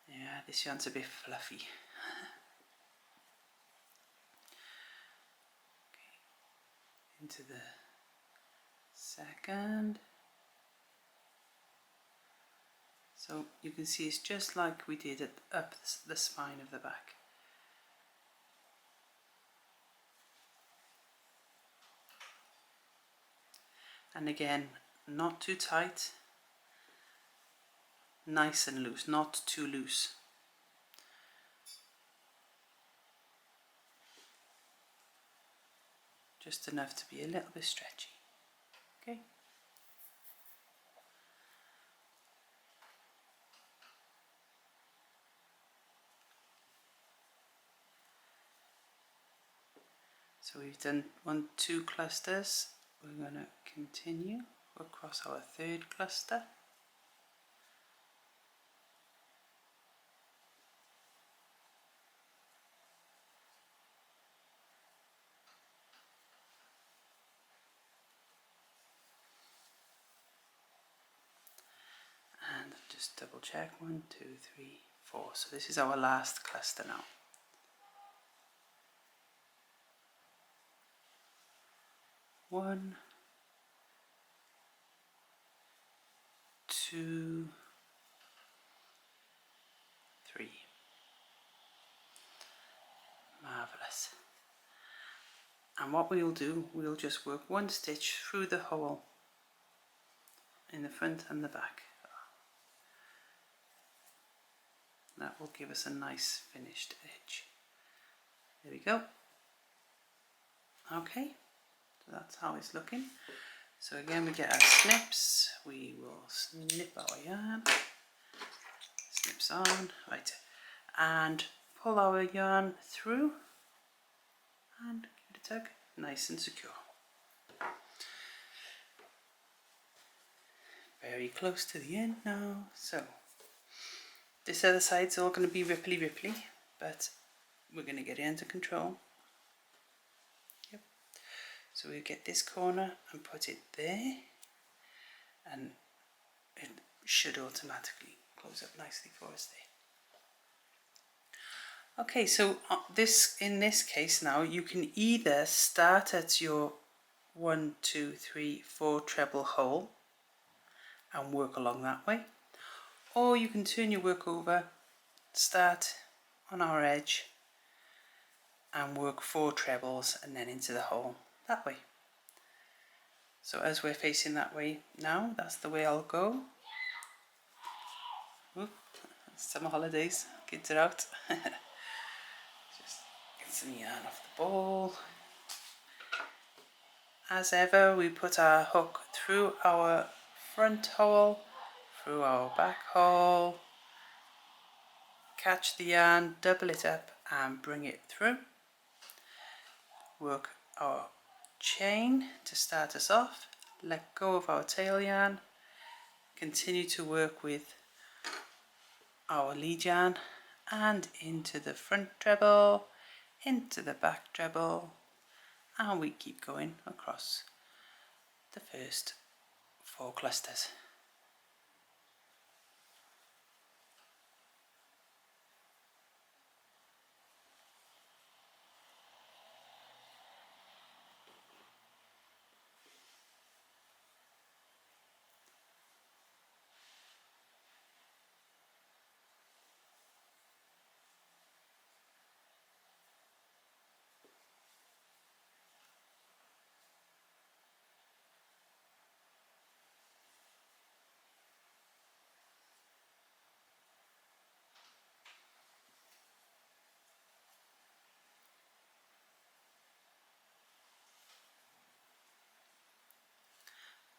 Yeah, this yarn's a bit fluffy. Okay. Into the second. So you can see it's just like we did it up the spine of the back. And again, not too tight, nice and loose, not too loose. Just enough to be a little bit stretchy. Okay. So we've done 2 clusters. We're going to continue across our 3rd cluster. And just double check, 1, 2, 3, 4. So this is our last cluster now. 1, 2, 3. Marvellous. And what we'll do, we'll just work 1 stitch through the hole in the front and the back. That will give us a nice finished edge. There we go. Okay, so that's how it's looking. So again, we get our snips. We will snip our yarn. Snips on, right, and pull our yarn through and give it a tug, nice and secure. Very close to the end now. So this other side's all going to be ripply, but we're going to get it under control. Yep. So we get this corner and put it there, and it should automatically close up nicely for us there. Okay, so in this case now, you can either start at your 1, 2, 3, 4 treble hole and work along that way, or you can turn your work over, start on our edge and work 4 trebles and then into the hole that way. So as we're facing that way now, that's the way I'll go. Oop, summer holidays, kids are out. Just get some yarn off the ball. As ever, we put our hook through our front hole, through our back hole, catch the yarn, double it up and bring it through. Work our chain to start us off, let go of our tail yarn, continue to work with our lead yarn and into the front treble, into the back treble, and we keep going across the first 4 clusters.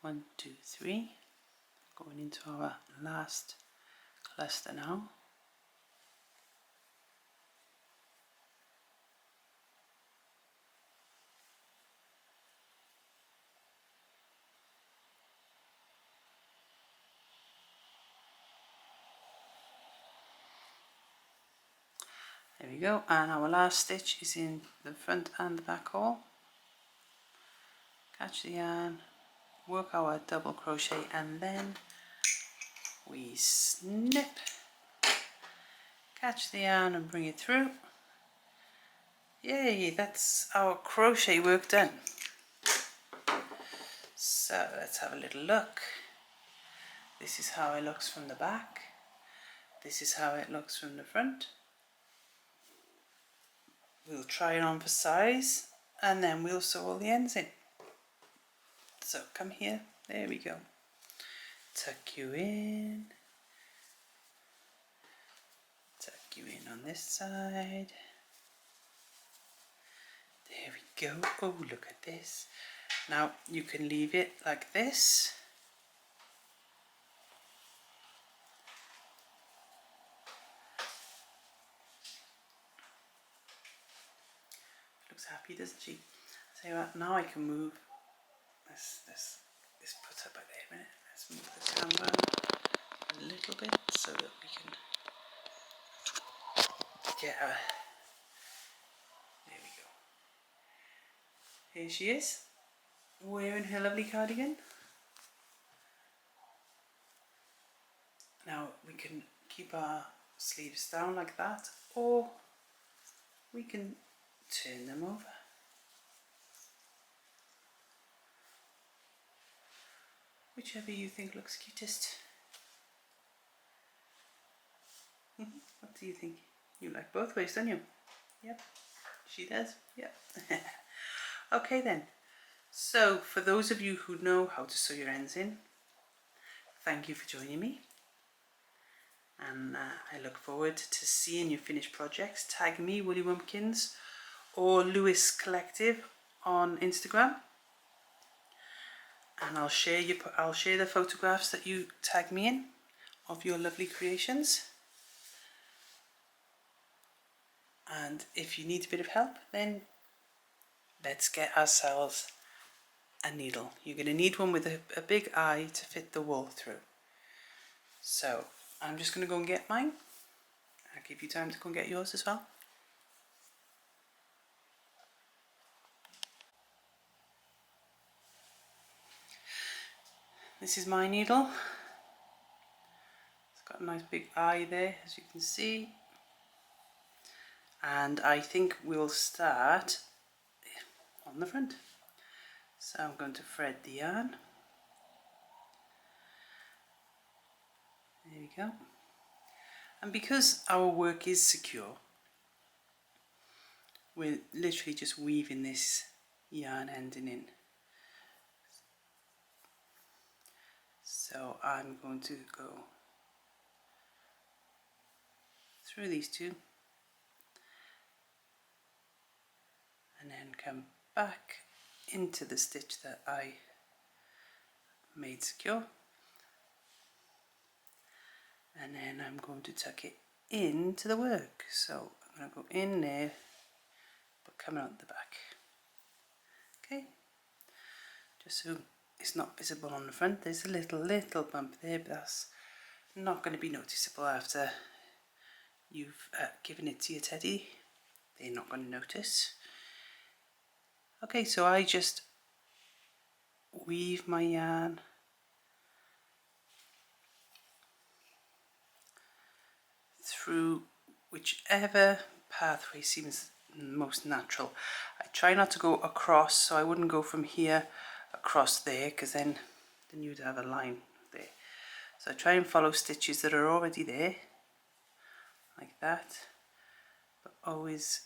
1, 2, 3, going into our last cluster now. There we go, and our last stitch is in the front and the back hole. Catch the yarn, work our double crochet, and then we snip, catch the yarn and bring it through. Yay, that's our crochet work done. So let's have a little look. This is how it looks from the back. This is how it looks from the front. We'll try it on for size and then we'll sew all the ends in. So come here, there we go. Tuck you in on this side. There we go. Oh, look at this. Now you can leave it like this. Looks happy, doesn't she? So now I can move this put up at there a minute. Let's move the camera a little bit so that we can get her. There we go. Here she is, wearing her lovely cardigan. Now we can keep our sleeves down like that, or we can turn them over. Whichever you think looks cutest. What do you think? You like both ways, don't you? Yep, she does. Yep. Okay then. So for those of you who know how to sew your ends in, thank you for joining me. And I look forward to seeing your finished projects. Tag me, Woolly Wumpkins, or Lewis Collective on Instagram. And I'll share the photographs that you tag me in of your lovely creations. And if you need a bit of help, then let's get ourselves a needle. You're going to need one with a big eye to fit the wool through. So I'm just going to go and get mine. I'll give you time to go and get yours as well. This is my needle. It's got a nice big eye there, as you can see. And I think we'll start on the front. So I'm going to thread the yarn. There we go. And because our work is secure, we're literally just weaving this yarn ending in. So I'm going to go through these two and then come back into the stitch that I made secure, and then I'm going to tuck it into the work. So I'm going to go in there but coming out the back. Okay, just so it's not visible on the front. There's a little bump there, but that's not going to be noticeable after you've given it to your teddy. They're not going to notice. Okay, so I just weave my yarn through whichever pathway seems most natural. I try not to go across, so I wouldn't go from here across there, because then you'd have a line there. So I try and follow stitches that are already there, like that, but always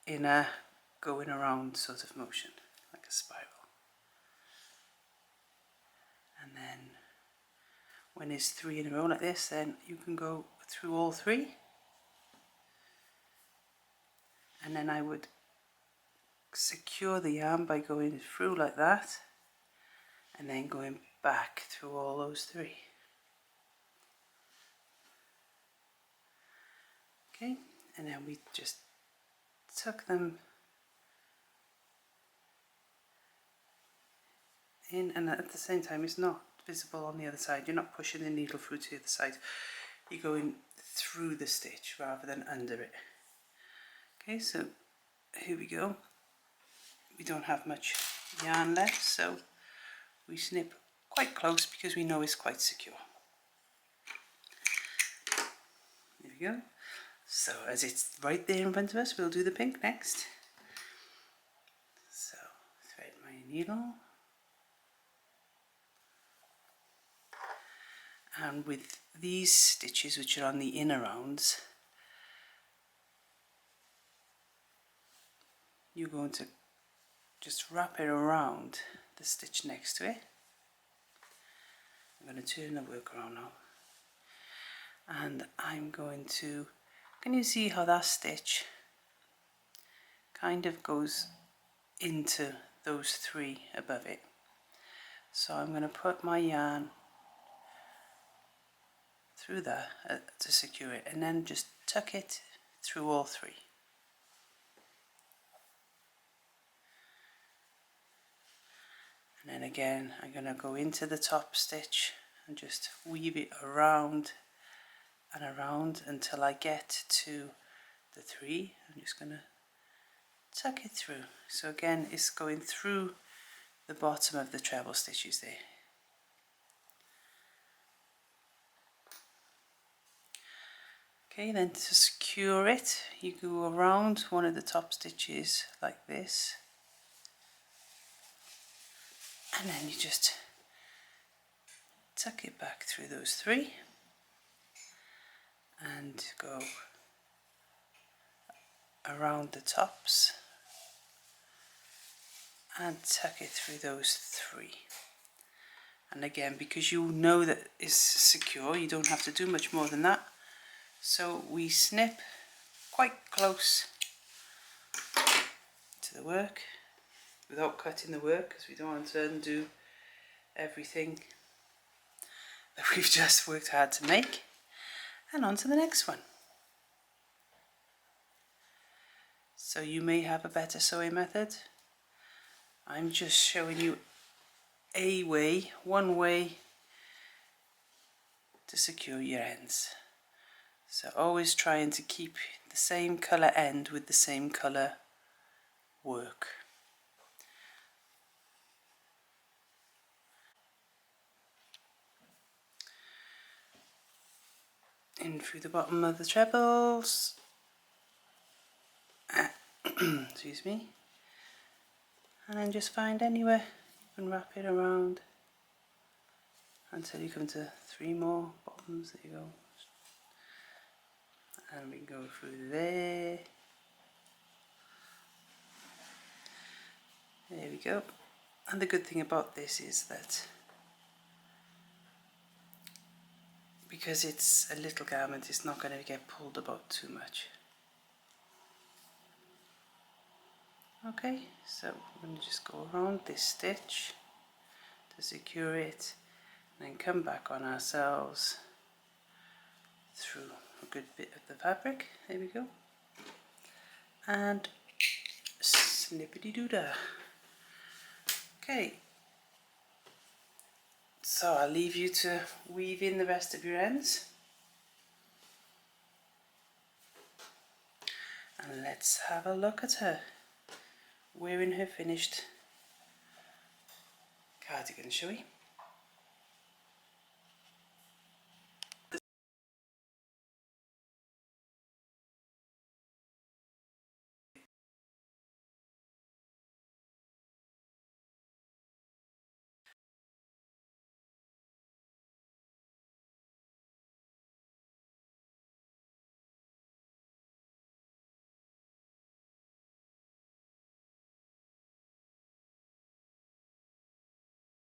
in a going around sort of motion, like a spiral. And then when there's 3 in a row like this, then you can go through all 3. And then I would secure the yarn by going through like that, and then going back through all those 3. Okay, and then we just tuck them in, and at the same time it's not visible on the other side. You're not pushing the needle through to the other side. You're going through the stitch rather than under it. Okay, so here we go. We don't have much yarn left, so we snip quite close because we know it's quite secure. There we go. So as it's right there in front of us, we'll do the pink next. So thread my needle. And with these stitches, which are on the inner rounds, you're going to just wrap it around the stitch next to it. I'm going to turn the work around now. And I'm going to, can you see how that stitch kind of goes into those 3 above it? So I'm going to put my yarn through there to secure it, and then just tuck it through all 3. And then again I'm going to go into the top stitch and just weave it around and around until I get to the 3. I'm just going to tuck it through. So again, it's going through the bottom of the treble stitches there. Okay, then to secure it, you go around one of the top stitches like this, and then you just tuck it back through those 3 and go around the tops and tuck it through those 3. And again, because you know that it's secure, you don't have to do much more than that. So we snip quite close to the work without cutting the work, because we don't want to undo everything that we've just worked hard to make. And on to the next one. So you may have a better sewing method. I'm just showing you a way, one way to secure your ends. So always trying to keep the same colour end with the same colour work. In through the bottom of the trebles. Excuse me. And then just find anywhere you can wrap it around until you come to 3 more bottoms. There you go. And we go through there. There we go. And the good thing about this is that because it's a little garment, it's not going to get pulled about too much. Okay, so we're going to just go around this stitch to secure it, and then come back on ourselves through a good bit of the fabric. There we go. And snippity-doo-dah. Okay, so I'll leave you to weave in the rest of your ends. And let's have a look at her wearing her finished cardigan, shall we?